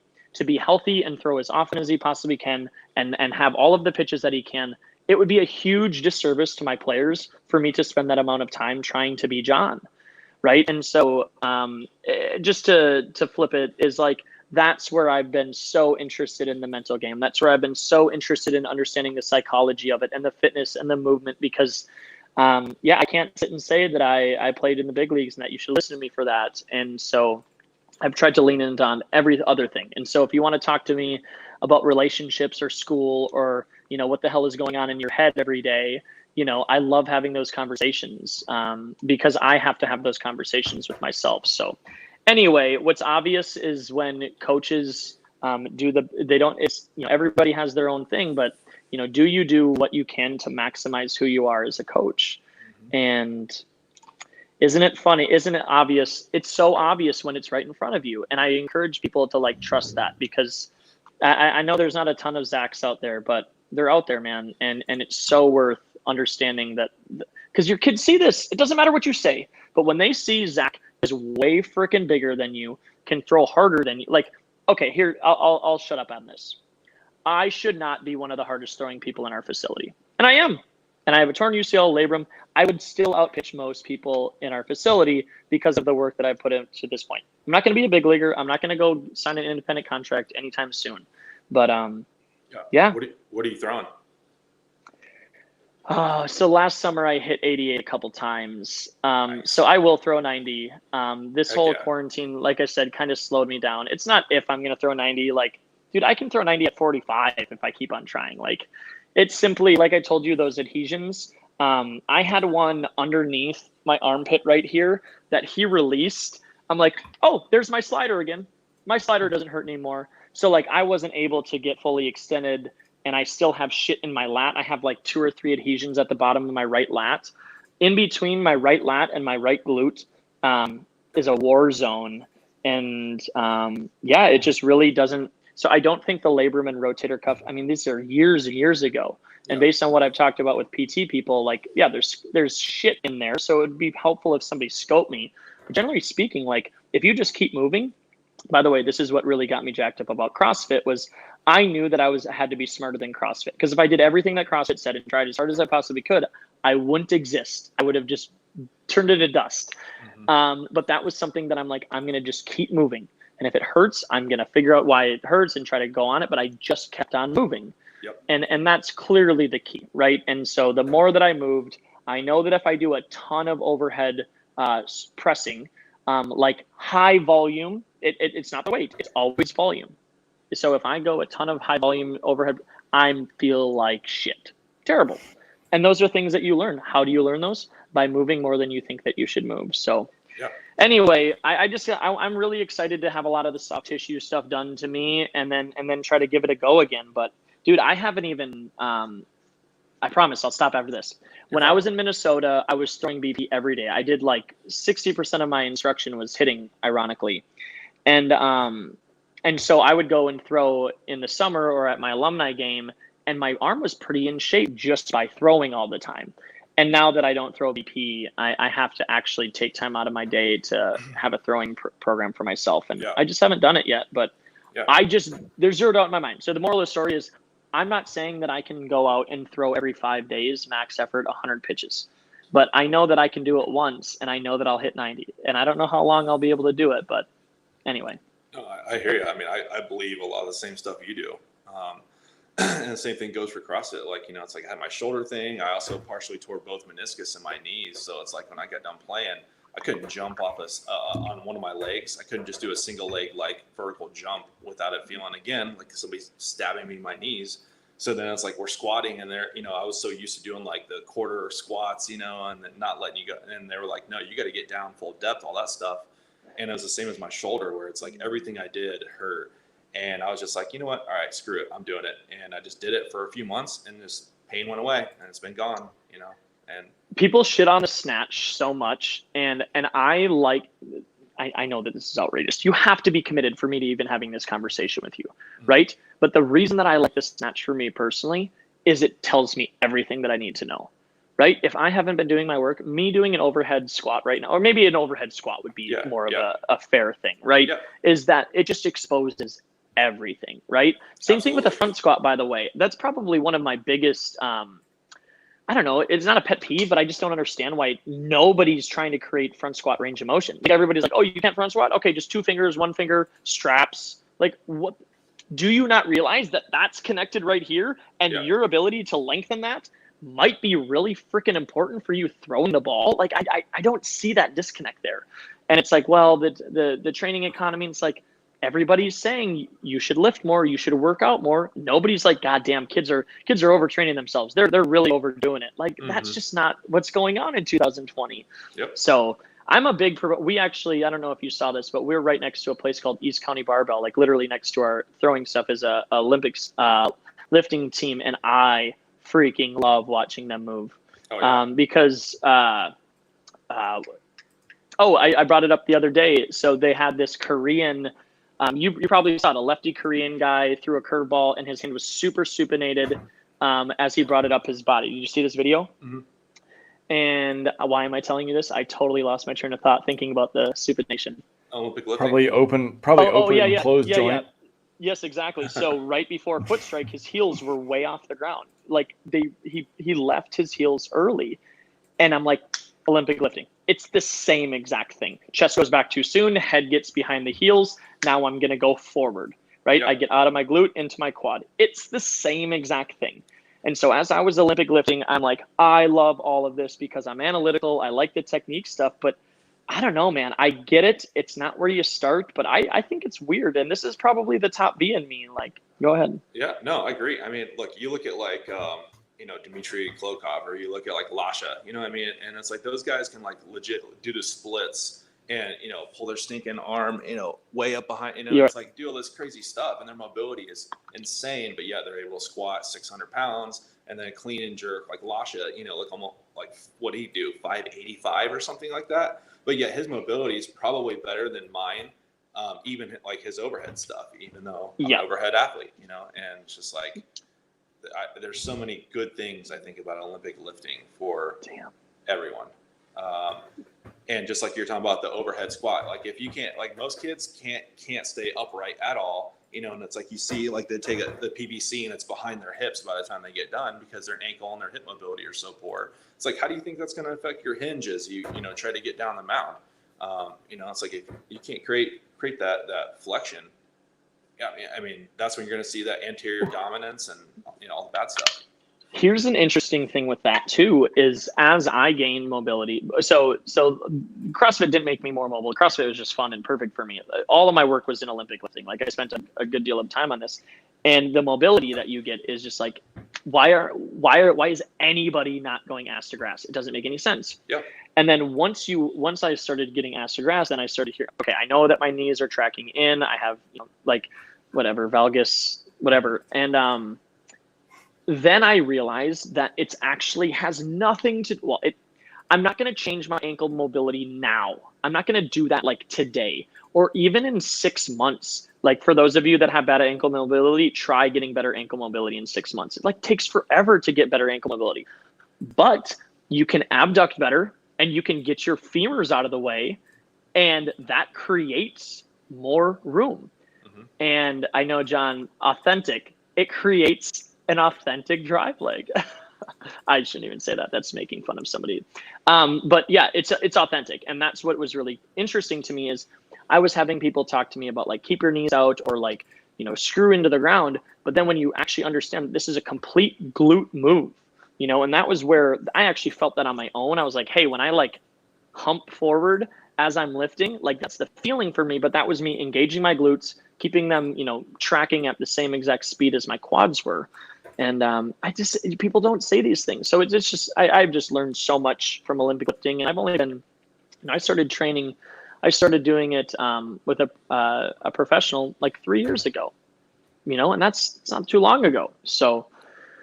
healthy and throw as often as he possibly can and have all of the pitches that he can. It would be a huge disservice to my players for me to spend that amount of time trying to be John, right? And so just to flip it is like, that's where I've been so interested in the mental game. That's where I've been so interested in understanding the psychology of it and the fitness and the movement, because I can't sit and say that I played in the big leagues and that you should listen to me for that. And so I've tried to lean into on every other thing. And so if you want to talk to me about relationships or school or, what the hell is going on in your head every day, I love having those conversations because I have to have those conversations with myself. So anyway, what's obvious is when coaches everybody has their own thing, but do you do what you can to maximize who you are as a coach? Mm-hmm. And isn't it funny? Isn't it obvious? It's so obvious when it's right in front of you. And I encourage people to trust that, because I know there's not a ton of Zachs out there, but they're out there, man. And it's so worth understanding that, because your kids see this. It doesn't matter what you say, but when they see Zach is way freaking bigger than you, can throw harder than you, okay, here, I'll shut up on this. I should not be one of the hardest throwing people in our facility. And I am. And I have a torn UCL labrum. I would still outpitch most people in our facility because of the work that I've put into this point. I'm not going to be a big leaguer. I'm not going to go sign an independent contract anytime soon. But yeah. What are you throwing? So last summer I hit 88 a couple times. Nice. So I will throw 90. This whole quarantine, like I said, kind of slowed me down. It's not if I'm going to throw 90, dude, I can throw 90 at 45 if I keep on trying. It's simply, like I told you, those adhesions. I had one underneath my armpit right here that he released. I'm like, oh, there's my slider again. My slider doesn't hurt anymore. So I wasn't able to get fully extended, and I still have shit in my lat. I have 2 or 3 adhesions at the bottom of my right lat. In between my right lat and my right glute is a war zone. And it just really doesn't. So I don't think the labrum and rotator cuff, these are years and years ago. And based on what I've talked about with PT people, there's shit in there. So it would be helpful if somebody scoped me. But generally speaking, if you just keep moving, by the way, this is what really got me jacked up about CrossFit was I knew that I had to be smarter than CrossFit. Because if I did everything that CrossFit said and tried as hard as I possibly could, I wouldn't exist. I would have just turned it to dust. Mm-hmm. But that was something that I'm going to just keep moving. And if it hurts, I'm going to figure out why it hurts and try to go on it. But I just kept on moving. Yep. And that's clearly the key, right? And so the more that I moved, I know that if I do a ton of overhead pressing, high volume, it's not the weight, it's always volume. So if I go a ton of high volume overhead, I feel like shit. Terrible. And those are things that you learn. How do you learn those? By moving more than you think that you should move. So anyway, I'm really excited to have a lot of the soft tissue stuff done to me and then try to give it a go again. But dude, I haven't even, I promise I'll stop after this. When I was in Minnesota, I was throwing BP every day. I did 60% of my instruction was hitting, ironically. And so I would go and throw in the summer or at my alumni game, and my arm was pretty in shape just by throwing all the time. And now that I don't throw BP, I have to actually take time out of my day to have a throwing program for myself. And I just haven't done it yet, but there's zero doubt in my mind. So the moral of the story is I'm not saying that I can go out and throw every 5 days, max effort, 100 pitches. But I know that I can do it once, and I know that I'll hit 90. And I don't know how long I'll be able to do it, but anyway. No, I hear you. I believe a lot of the same stuff you do. And the same thing goes for CrossFit. It's I had my shoulder thing. I also partially tore both meniscus in my knees. So it's when I got done playing, I couldn't jump off on one of my legs. I couldn't just do a single leg vertical jump without it feeling again like somebody stabbing me in my knees. So then it's we're squatting and there, I was so used to doing the quarter squats, and then not letting you go. And they were no, you got to get down full depth, all that stuff. And it was the same as my shoulder, where it's like everything I did hurt. And I was just like, you know what? All right, screw it. I'm doing it. And I just did it for a few months, and this pain went away, and it's been gone, you know. And people shit on the snatch so much, and I know that this is outrageous. You have to be committed for me to even having this conversation with you, right? But the reason that I like the snatch for me personally is it tells me everything that I need to know, right? If I haven't been doing my work, me doing an overhead squat right now, or maybe an overhead squat would be more of a fair thing, right? Is that it just exposes everything, right? Same thing with the front squat, by the way. That's probably one of my biggest, I don't know, it's not a pet peeve, but I just don't understand why nobody's trying to create front squat range of motion. Like everybody's like, oh, you can't front squat? Okay, just 2 fingers, 1 finger, straps. Like, what? Do you not realize that that's connected right here? And your ability to lengthen that might be really freaking important for you throwing the ball. Like, I don't see that disconnect there. And it's like, well, the training economy, it's like, everybody's saying you should lift more, you should work out more. Nobody's like, goddamn, kids are overtraining themselves. They're really overdoing it. Like, that's just not what's going on in 2020. So I'm a big, we actually, I don't know if you saw this, but we're right next to a place called East County Barbell, like literally next to our throwing stuff is a Olympics lifting team. And I freaking love watching them move. Because, I brought it up the other day. So they had this Korean, you probably saw it, a lefty Korean guy threw a curveball and his hand was super supinated as he brought it up his body. Did you see this video? And why am I telling you this? I totally lost my train of thought thinking about the supination. Olympic lifting. Probably open and closed joint. Yes, exactly. So right before foot strike, his heels were way off the ground. Like he left his heels early. And I'm like, Olympic lifting. It's the same exact thing. Chest goes back too soon, head gets behind the heels. Now I'm going to go forward, right? I get out of my glute into my quad. It's the same exact thing. And so as I was Olympic lifting, I'm like, I love all of this because I'm analytical. I like the technique stuff, but I don't know, man. I get it. It's not where you start, but I think it's weird. And this is probably the top B in me. Like, go ahead. Yeah, no, I agree. I mean, look, you look at like, Dmitry Klokov, or you look at like Lasha, you know what I mean? And it's like those guys can like legit do the splits and, pull their stinking arm, way up behind, it's like do all this crazy stuff, and their mobility is insane, but they're able to squat 600 pounds and then clean and jerk like Lasha, like almost like, what did he do? 585 or something like that. But his mobility is probably better than mine. Even like his overhead stuff, even though I'm an overhead athlete, and it's just like, there's so many good things I think about Olympic lifting for everyone. And just like you're talking about the overhead squat, like if you can't, like most kids can't stay upright at all, and it's like you see like they take the PVC and it's behind their hips by the time they get done because their ankle and their hip mobility are so poor. It's like, how do you think that's going to affect your hinge as you try to get down the mound? It's like if you can't create that flexion. I mean, that's when you're going to see that anterior dominance and all the bad stuff. Here's an interesting thing with that too, is as I gain mobility, so CrossFit didn't make me more mobile. CrossFit was just fun and perfect for me. All of my work was in Olympic lifting. Like I spent a good deal of time on this, and the mobility that you get is just like, why is anybody not going ass to grass? It doesn't make any sense. Yeah. And then once I started getting ass to grass, then I started hearing, okay, I know that my knees are tracking in. I have like whatever valgus, whatever, and then I realized that it's actually has nothing to, I'm not going to change my ankle mobility now. I'm not going to do that like today or even in 6 months. Like for those of you that have bad ankle mobility, try getting better ankle mobility in 6 months. It like takes forever to get better ankle mobility, but you can abduct better and you can get your femurs out of the way, and that creates more room. And I know, John, authentic, it creates an authentic drive leg. I shouldn't even say that. That's making fun of somebody. But yeah, it's authentic. And that's what was really interesting to me is I was having people talk to me about like, keep your knees out or like, screw into the ground. But then when you actually understand this is a complete glute move, and that was where I actually felt that on my own. I was like, hey, when I like hump forward as I'm lifting, like that's the feeling for me. But that was me engaging my glutes, keeping them, tracking at the same exact speed as my quads were. And people don't say these things. So it's just, I've just learned so much from Olympic lifting. And I've only been, I started training I started doing it with a professional like 3 years ago, and it's not too long ago. So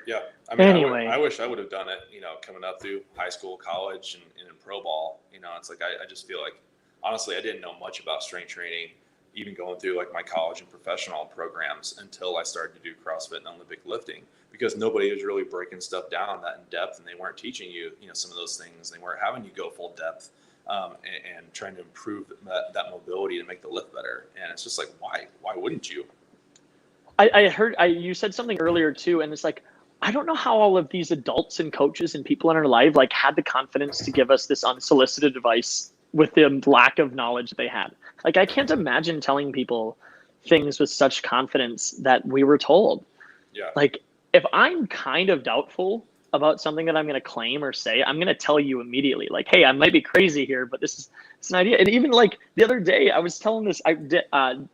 yeah, I mean, anyway, I wish I would have done it, coming up through high school, college, and in pro ball. It's like I just feel like, honestly, I didn't know much about strength training, even going through like my college and professional programs until I started to do CrossFit and Olympic lifting, because nobody was really breaking stuff down that in depth, and they weren't teaching you, some of those things. They weren't having you go full depth and trying to improve that mobility to make the lift better. And it's just like, why wouldn't you? I heard you said something earlier too, and it's like, I don't know how all of these adults and coaches and people in our life like had the confidence to give us this unsolicited advice with the lack of knowledge they had. Like, I can't imagine telling people things with such confidence that we were told. Yeah. Like, if I'm kind of doubtful about something that I'm going to claim or say, I'm going to tell you immediately, like, hey, I might be crazy here, but it's an idea. And even like the other day, I was telling this, John,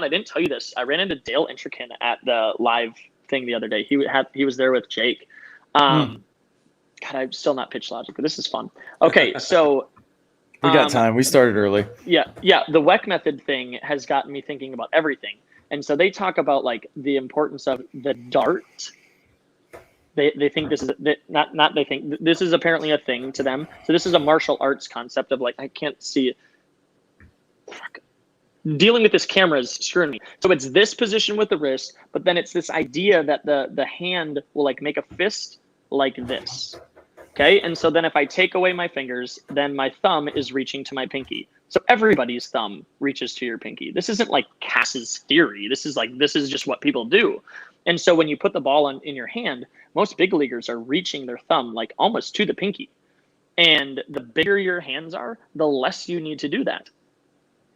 I didn't tell you this. I ran into Dale Intrican at the live thing the other day. He was there with Jake. God, I'm still not pitch logic, but this is fun. Okay. So we got time. We started early. Yeah. The WEC method thing has gotten me thinking about everything. And so they talk about like the importance of the dart. They think this is not they think this is apparently a thing to them. So this is a martial arts concept of like, I can't see it. Fuck. Dealing with this camera is screwing me. So it's this position with the wrist, but then it's this idea that the hand will like make a fist like this. Okay. And so then if I take away my fingers, then my thumb is reaching to my pinky. So everybody's thumb reaches to your pinky. This isn't like Cass's theory. This is just what people do. And so when you put the ball in your hand, most big leaguers are reaching their thumb like almost to the pinky. And the bigger your hands are, the less you need to do that.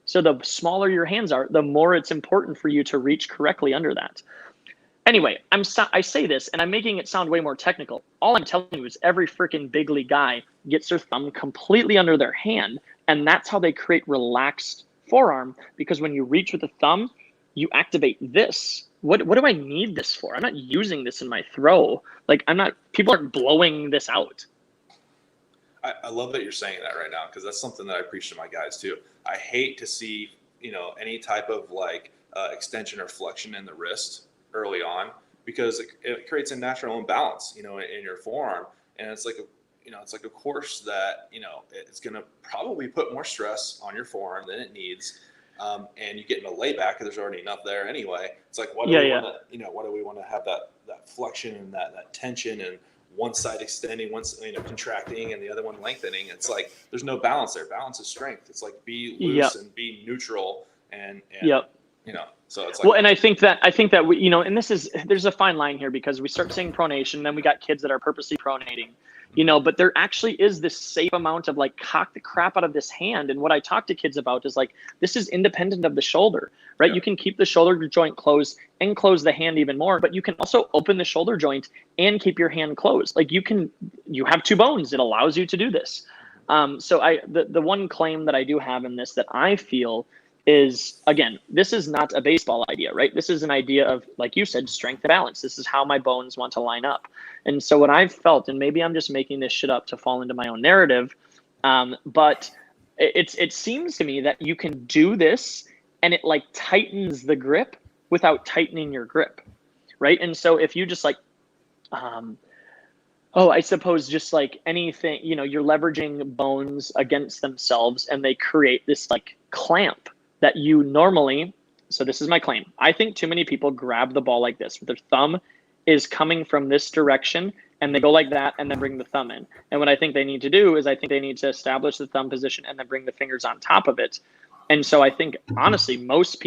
So the smaller your hands are, the more it's important for you to reach correctly under that. Anyway, I say this and I'm making it sound way more technical. All I'm telling you is every freaking big league guy gets their thumb completely under their hand, and that's how they create relaxed forearm, because when you reach with the thumb, you activate this. What do I need this for? I'm not using this in my throw. Like, people aren't blowing this out. I love that you're saying that right now, because that's something that I preach to my guys too. I hate to see, any type of like extension or flexion in the wrist early on, because it creates a natural imbalance, in your forearm. And it's like a course that, it's going to probably put more stress on your forearm than it needs. And you get in a layback, and there's already enough there anyway. It's like, why do we want to have that flexion and that tension, and one side extending, one contracting, and the other one lengthening? It's like there's no balance there. Balance is strength. It's like be loose and be neutral, and so it's like, well, and I think that we, and there's a fine line here, because we start saying pronation, then we got kids that are purposely pronating. But there actually is this safe amount of like, cock the crap out of this hand. And what I talk to kids about is like, this is independent of the shoulder, right? Yeah. You can keep the shoulder joint closed and close the hand even more, but you can also open the shoulder joint and keep your hand closed. Like you have two bones. It allows you to do this. So the one claim that I do have in this that I feel is, again, this is not a baseball idea, right? This is an idea of, like you said, strength and balance. This is how my bones want to line up. And so what I've felt, and maybe I'm just making this shit up to fall into my own narrative, but it seems to me that you can do this and it like tightens the grip without tightening your grip, right? And so if you just like, I suppose just like anything, you're leveraging bones against themselves, and they create this like clamp that you normally, so this is my claim. I think too many people grab the ball like this, with their thumb is coming from this direction, and they go like that and then bring the thumb in. And what I think they need to do is, I think they need to establish the thumb position and then bring the fingers on top of it. And so I think, honestly, most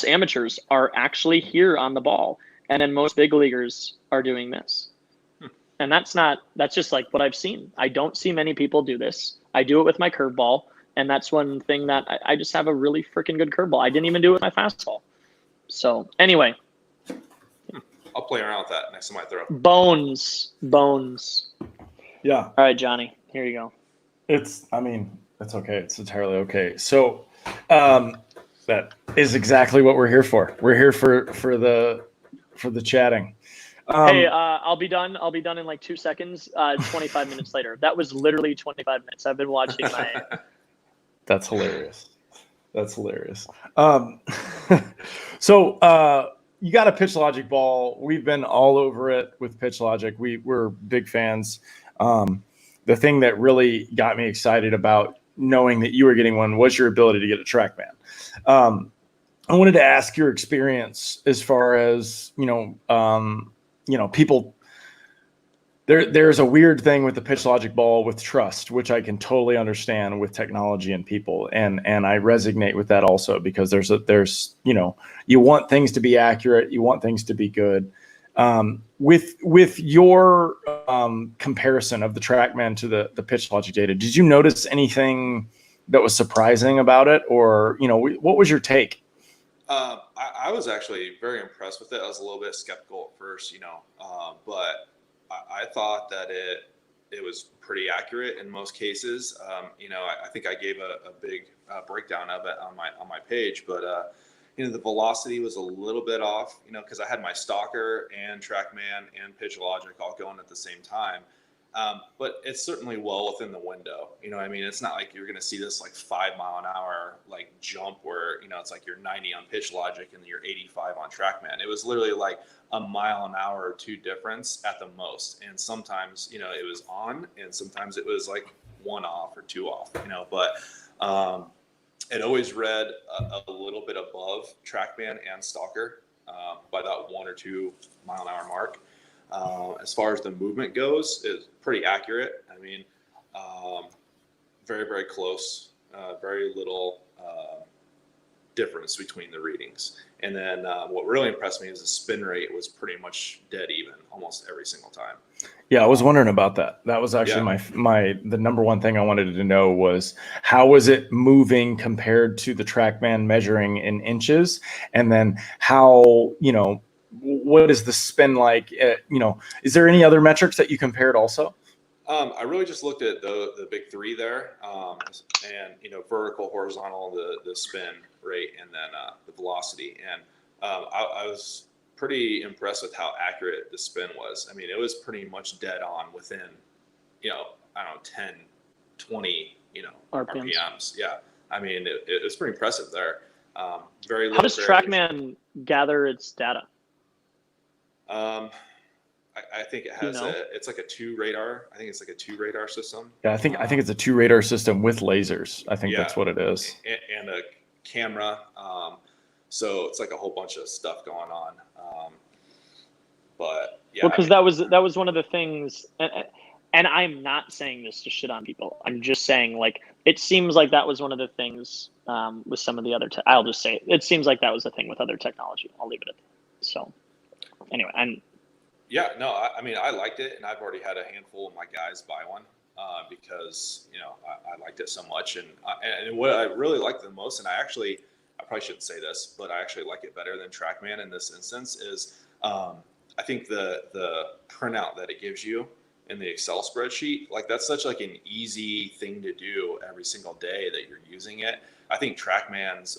amateurs are actually here on the ball, and then most big leaguers are doing this. And that's just like what I've seen. I don't see many people do this. I do it with my curveball. And that's one thing that I just have a really freaking good curveball. I didn't even do it with my fastball. So anyway. I'll play around with that next time I throw. Bones. Yeah. All right, Johnny, here you go. It's okay. It's entirely okay. So that is exactly what we're here for. We're here for the chatting. Hey, I'll be done in like 2 seconds. 25 minutes later. That was literally 25 minutes. I've been watching That's hilarious. That's hilarious. So you got a Pitch Logic ball. We've been all over it with Pitch Logic. We're big fans. The thing that really got me excited about knowing that you were getting one was your ability to get a TrackMan. I wanted to ask your experience as far as, people. There's a weird thing with the Pitch Logic ball with trust, which I can totally understand with technology and people, and I resonate with that also, because there's you want things to be accurate, you want things to be good. With your comparison of the TrackMan to the Pitch Logic data, did you notice anything that was surprising about it, or what was your take? I was actually very impressed with it. I was a little bit skeptical at first, but I thought that it was pretty accurate in most cases. I think I gave a big breakdown of it on my page, but the velocity was a little bit off, because I had my Stalker and TrackMan and Pitch Logic all going at the same time. But it's certainly well within the window. It's not like you're going to see this like 5 mile an hour like jump where it's like you're 90 on Pitch Logic and you're 85 on TrackMan. It was literally like a mile an hour or two difference at the most. And sometimes it was on, and sometimes it was like 1 off or 2 off. But it always read a little bit above TrackMan and Stalker by that 1 or 2 mile an hour mark. As far as the movement goes, it's pretty accurate. Very, very close. Very little difference between the readings. And then what really impressed me is the spin rate was pretty much dead even almost every single time. Yeah, I was wondering about that. That was actually the number one thing I wanted to know was how was it moving compared to the TrackMan measuring in inches, and then how what is the spin like? Is there any other metrics that you compared also? I really just looked at the big three there, and vertical, horizontal, the spin rate, and then the velocity. And I was pretty impressed with how accurate the spin was. It was pretty much dead on within, I don't know, 10, 20, RPMs. Yeah, it was pretty impressive there. Very little. How does TrackMan gather its data? I think it has it's like a 2 radar. I think it's like a 2 radar system. Yeah, I think it's a 2 radar system with lasers. I think that's what it is. And a camera. So it's like a whole bunch of stuff going on. But yeah. Well, because that was one of the things, and I'm not saying this to shit on people. I'm just saying, like, it seems like that was one of the things with some of the other. I'll just say it seems like that was the thing with other technology. I'll leave it at that. So anyway, yeah, no, I liked it, and I've already had a handful of my guys buy one because I liked it so much, and what I really liked the most, and I probably shouldn't say this, but I actually like it better than TrackMan in this instance, is I think the printout that it gives you in the Excel spreadsheet, like that's such like an easy thing to do every single day that you're using it. I think TrackMan's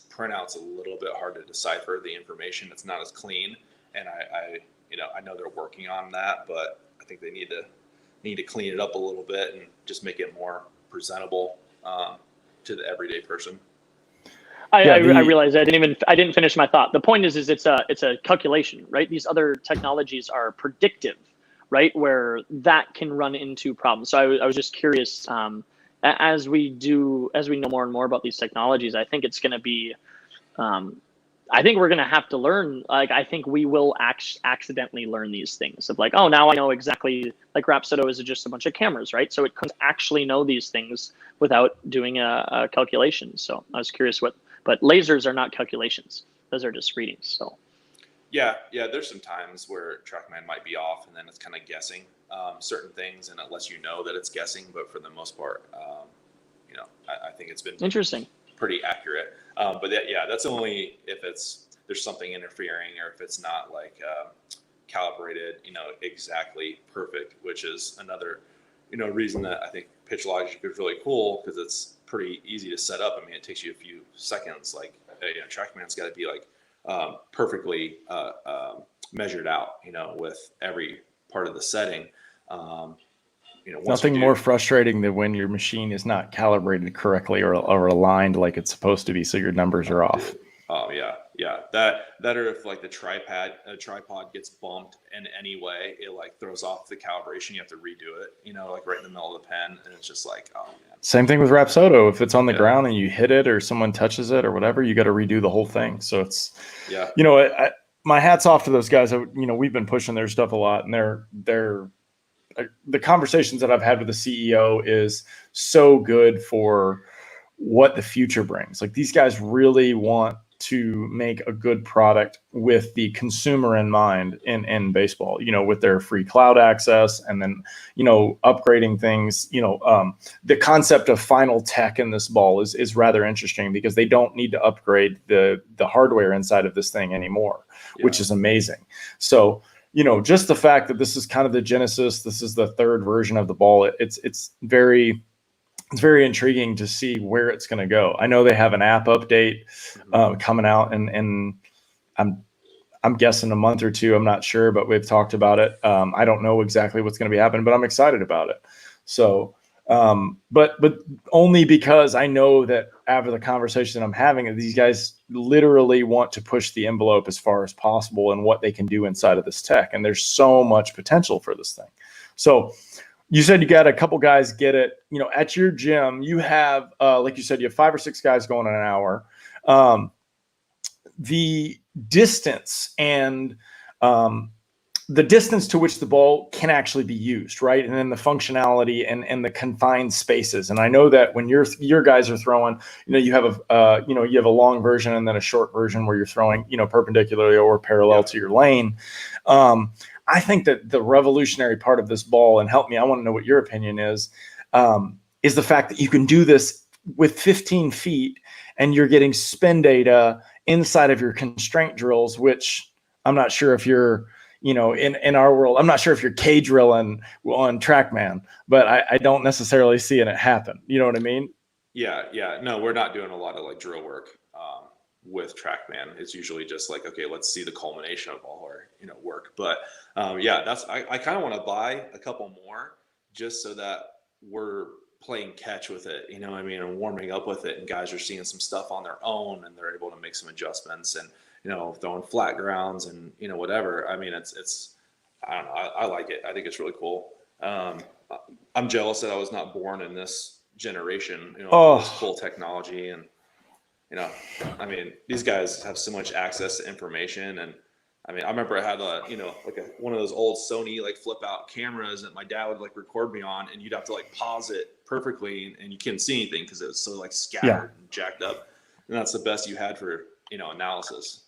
printout's a little bit hard to decipher the information. It's not as clean, and I know they're working on that, but I think they need to clean it up a little bit and just make it more presentable to the everyday person. I realized I didn't finish my thought. The point is it's a calculation, right? These other technologies are predictive, right? Where that can run into problems. So I was just curious, as we know more and more about these technologies, I think it's going to be, I think we're going to have to learn, like, I think we will accidentally learn these things of like, oh, now I know exactly, like Rhapsody is just a bunch of cameras, right? So it could actually know these things without doing a calculation. So I was curious but lasers are not calculations. Those are just readings. So. Yeah. There's some times where TrackMan might be off, and then it's kind of guessing certain things, and it lets you know that it's guessing. But for the most part, I think it's been interesting, pretty accurate. But that's only if there's something interfering, or if it's not like calibrated, exactly perfect, which is another, reason that I think Pitch Logic is really cool, because it's pretty easy to set up. It takes you a few seconds. Like, TrackMan's got to be like perfectly measured out, with every part of the setting. Nothing more frustrating than when your machine is not calibrated correctly or aligned like it's supposed to be, so your numbers are off. Dude. Oh yeah. That or if like the tripod gets bumped in any way, it like throws off the calibration. You have to redo it, like right in the middle of the pen, and it's just like, oh man. Same thing with Rapsodo. If it's on the ground and you hit it or someone touches it or whatever, you got to redo the whole thing. So it's my hat's off to those guys. We've been pushing their stuff a lot, and they're the conversations that I've had with the CEO is so good for what the future brings. Like, these guys really want to make a good product with the consumer in mind in baseball, with their free cloud access, and then, upgrading things. The concept of final tech in this ball is rather interesting, because they don't need to upgrade the hardware inside of this thing anymore, which is amazing. So, just the fact that this is kind of the genesis, this is the third version of the ball. It's very intriguing to see where it's going to go. I know they have an app update coming out, and I'm guessing a month or two. I'm not sure, but we've talked about it. I don't know exactly what's going to be happening, but I'm excited about it. So, but only because I know that after the conversation I'm having, these guys literally want to push the envelope as far as possible and what they can do inside of this tech. And there's so much potential for this thing. So, you said you got a couple guys get it, at your gym. You have, like you said, you have 5 or 6 guys going in an hour. The distance and the distance to which the ball can actually be used, right? And then the functionality and the confined spaces. And I know that when your guys are throwing, you have a long version and then a short version where you're throwing, perpendicularly or parallel to your lane. I think that the revolutionary part of this ball, and help me, I want to know what your opinion is the fact that you can do this with 15 feet and you're getting spin data inside of your constraint drills, which I'm not sure if you're, in our world, I'm not sure if you're K-drilling on TrackMan, but I don't necessarily see it happen. You know what I mean? Yeah. No, we're not doing a lot of like drill work with TrackMan. It's usually just like, okay, let's see the culmination of all our work. But I kind of want to buy a couple more just so that we're playing catch with it, and warming up with it, and guys are seeing some stuff on their own and they're able to make some adjustments and throwing flat grounds and whatever. I mean, it's I don't know, I like it. I think it's really cool. I'm jealous that I was not born in this generation, this cool technology. And I mean, these guys have so much access to information. And I mean, I remember I had one of those old Sony like flip out cameras that my dad would like record me on, and you'd have to like pause it perfectly and you couldn't see anything because it was so like scattered and jacked up. And that's the best you had for, analysis.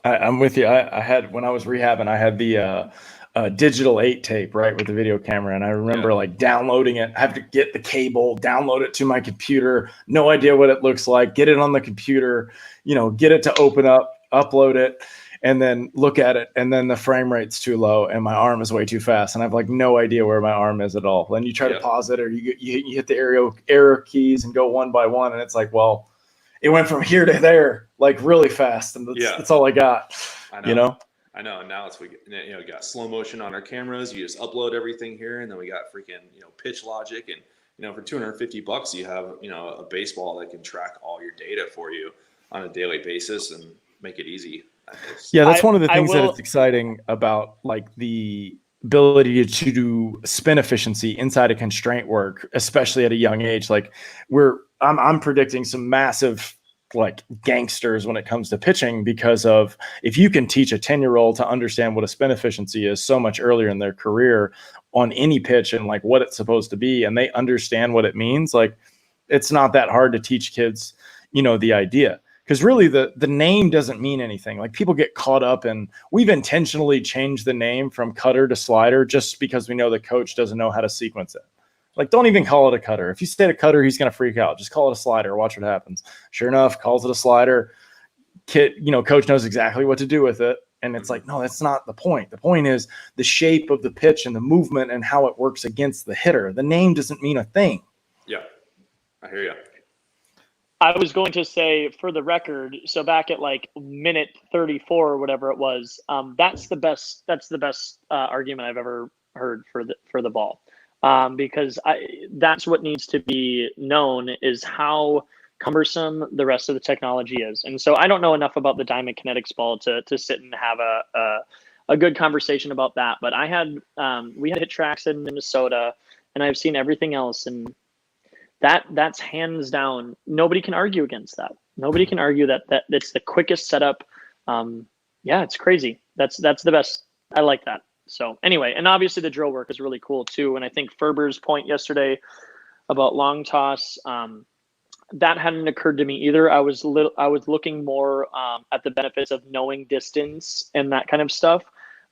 I'm with you. I had, when I was rehabbing, I had the digital 8 tape, right, with the video camera. And I remember like downloading it. I have to get the cable, download it to my computer. No idea what it looks like. Get it on the computer, get it to open up, upload it, and then look at it. And then the frame rate's too low and my arm is way too fast. And I have like no idea where my arm is at all. Then you try to pause it, or you hit the arrow keys and go one by one. And it's like, well, it went from here to there like really fast. And that's all I got, I know. And now we got slow motion on our cameras. You just upload everything here, and then we got freaking, pitch logic. And, for $250, you have, a baseball that can track all your data for you on a daily basis and make it easy. That's one of the things that is exciting about like the ability to do spin efficiency inside of constraint work, especially at a young age. Like I'm predicting some massive like gangsters when it comes to pitching, because of, if you can teach a 10-year-old to understand what a spin efficiency is so much earlier in their career on any pitch and like what it's supposed to be, and they understand what it means, like it's not that hard to teach kids, the idea. Because really the name doesn't mean anything. Like, people get caught up in, we've intentionally changed the name from cutter to slider just because we know the coach doesn't know how to sequence it. Like, don't even call it a cutter. If you say a cutter, he's going to freak out. Just call it a slider. Watch what happens. Sure enough, calls it a slider. Coach knows exactly what to do with it. And it's like, no, that's not the point. The point is the shape of the pitch and the movement and how it works against the hitter. The name doesn't mean a thing. Yeah, I hear you. I was going to say, for the record, so back at like minute 34 or whatever it was, that's the best argument I've ever heard for the ball. because that's what needs to be known is how cumbersome the rest of the technology is. And so I don't know enough about the Diamond Kinetics ball to sit and have a good conversation about that. But we had hit tracks in Minnesota, and I've seen everything else, and that's hands down. Nobody can argue against that. Nobody can argue that it's the quickest setup. Yeah, it's crazy. That's the best. I like that. So anyway, and obviously the drill work is really cool too. And I think Ferber's point yesterday about long toss, that hadn't occurred to me either. I was looking more at the benefits of knowing distance and that kind of stuff,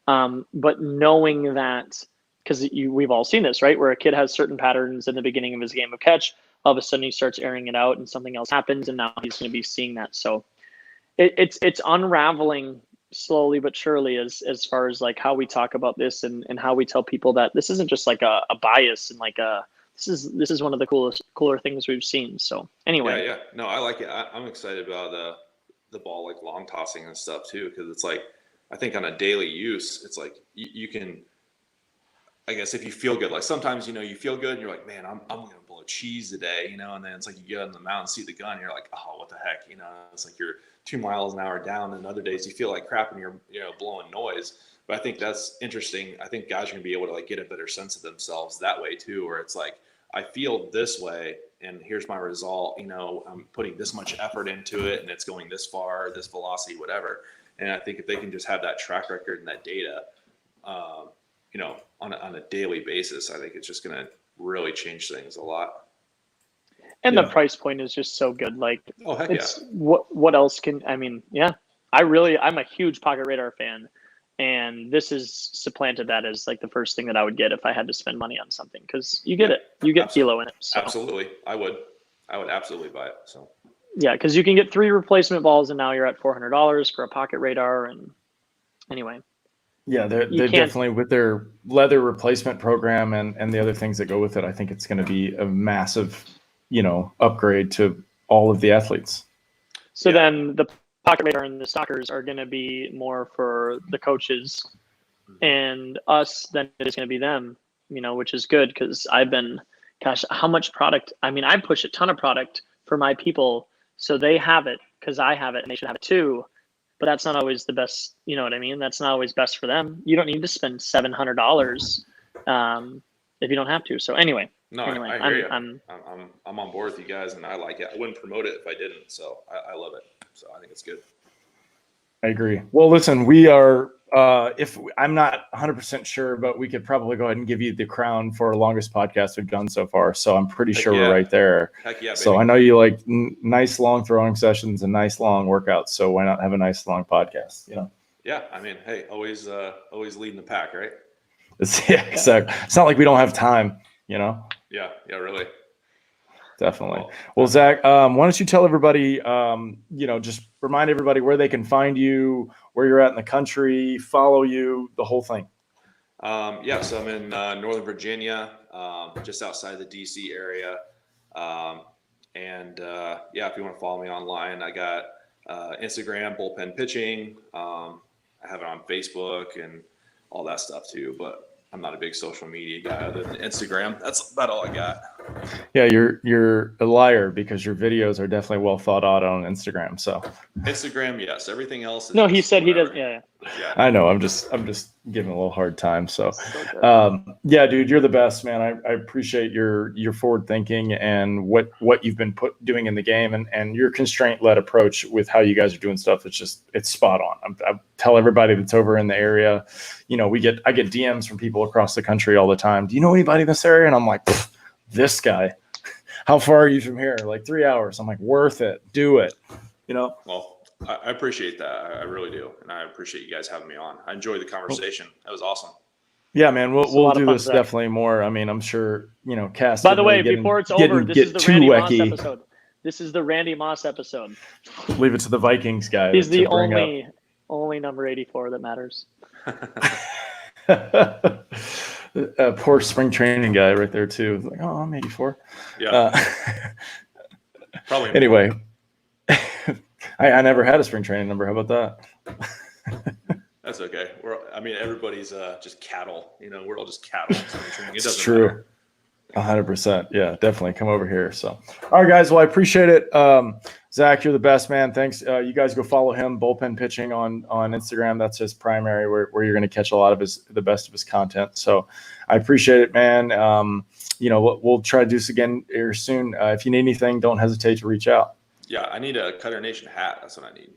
but knowing that, because we've all seen this, right? Where a kid has certain patterns in the beginning of his game of catch, all of a sudden he starts airing it out, and something else happens, and now he's going to be seeing that. So it's unraveling slowly but surely as far as like how we talk about this and how we tell people that this isn't just like a bias and like this is one of the cooler things we've seen. So anyway, yeah, no, I like it. I'm excited about the ball, like long tossing and stuff too, because it's like, I think on a daily use, it's like you can, I guess if you feel good, like sometimes, you feel good and you're like, man, I'm going to blow cheese today, and then it's like you get on the mountain, see the gun, and you're like, oh, what the heck, it's like you're 2 miles an hour down, and other days you feel like crap and you're, blowing noise. But I think that's interesting. I think guys are going to be able to like get a better sense of themselves that way too, where it's like, I feel this way and here's my result, I'm putting this much effort into it and it's going this far, this velocity, whatever. And I think if they can just have that track record and that data, on a daily basis, I think it's just going to really change things a lot. And the price point is just so good. Like, oh, heck it's yeah. What else can, yeah, I'm a huge Pocket Radar fan, and this has supplanted that as like the first thing that I would get if I had to spend money on something, because you get kilo in it. So. Absolutely. I would absolutely buy it. So yeah, because you can get 3 replacement balls, and now you're at $400 for a Pocket Radar. And anyway. Yeah, they're definitely, with their leather replacement program and the other things that go with it, I think it's going to be a massive, upgrade to all of the athletes. So then the Pocket Radar and the Stalkers are going to be more for the coaches and us than it is going to be them, which is good, because how much product? I mean, I push a ton of product for my people, so they have it because I have it and they should have it too. But that's not always the best, you know what I mean? That's not always best for them. You don't need to spend $700 if you don't have to. So anyway. No, I hear you. I'm on board with you guys, and I like it. I wouldn't promote it if I didn't. So I love it. So I think it's good. I agree. Well, listen, we are, if I'm not 100% sure, but we could probably go ahead and give you the crown for longest podcast we've done so far. So I'm pretty sure we're right there. Heck yeah, baby. So I know you like nice long throwing sessions and nice long workouts. So why not have a nice long podcast? Yeah. I mean, hey, always leading the pack, right? Exactly. It's not like we don't have time, Yeah, really. Definitely. Well, Zach, why don't you tell everybody, just remind everybody where they can find you, where you're at in the country, follow you, the whole thing. So I'm in Northern Virginia, just outside the DC area. If you want to follow me online, I got Instagram, Bullpen Pitching. I have it on Facebook and all that stuff too, but I'm not a big social media guy other than Instagram. That's about all I got. Yeah, you're a liar, because your videos are definitely well thought out on Instagram. So Instagram, yes. Everything else is he said whatever. He does. Yeah. I know. I'm just giving a little hard time. So dude, you're the best, man. I appreciate your forward thinking and what you've been doing in the game, and your constraint led approach with how you guys are doing stuff. It's spot on. I tell everybody that's over in the area, I get DMs from people across the country all the time. Do you know anybody in this area? And I'm like, this guy. How far are you from here? Like 3 hours. I'm like, worth it. Do it. Well, I appreciate that. I really do. And I appreciate you guys having me on. I enjoyed the conversation. That was awesome. Yeah, man. We'll do this definitely more. I mean, I'm sure, Cass. By the way, before it's over, this is the Randy Moss episode. This is the Randy Moss episode. Leave it to the Vikings guy. He's the only number 84 that matters. Poor spring training guy right there too. Like, oh, I'm 84. Yeah. Probably. Anyway, I never had a spring training number. How about that? That's okay. Everybody's just cattle. We're all just cattle. It doesn't true. matter. 100%. Yeah, definitely come over here. So, all right, guys. Well, I appreciate it. Zach, you're the best, man. Thanks. You guys go follow him, Bullpen Pitching on Instagram. That's his primary where you're going to catch a lot of the best of his content. So I appreciate it, man. We'll try to do this again here soon. If you need anything, don't hesitate to reach out. Yeah, I need a Cutternation hat. That's what I need.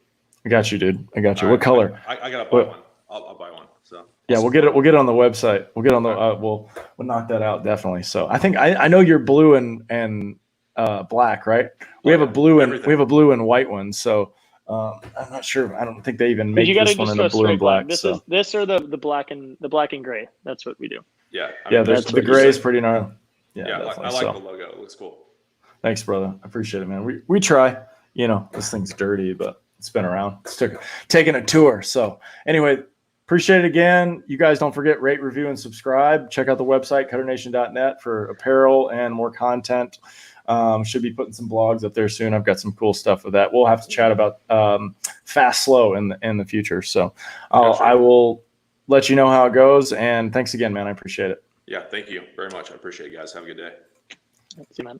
I got you, dude. I got you. All What right, color? I gotta buy one. I'll buy one. So yeah, we'll get it on the website. We'll get on the we'll knock that out definitely. So I think I know you're blue and black, right? We have a blue and white one. So I'm not sure. I don't think they even make this one in the blue and black. This or the black and gray. That's what we do. Yeah. The gray is pretty gnarly. Yeah, I like the logo. It looks cool. Thanks, brother. I appreciate it, man. We try. This thing's dirty, but it's been around. It's taking a tour. So anyway, appreciate it again. You guys don't forget, rate, review, and subscribe. Check out the website, cutternation.net, for apparel and more content. Should be putting some blogs up there soon. I've got some cool stuff with that. We'll have to chat about fast, slow in the future. So I will let you know how it goes. And thanks again, man. I appreciate it. Yeah, thank you very much. I appreciate it, guys. Have a good day. See you, man.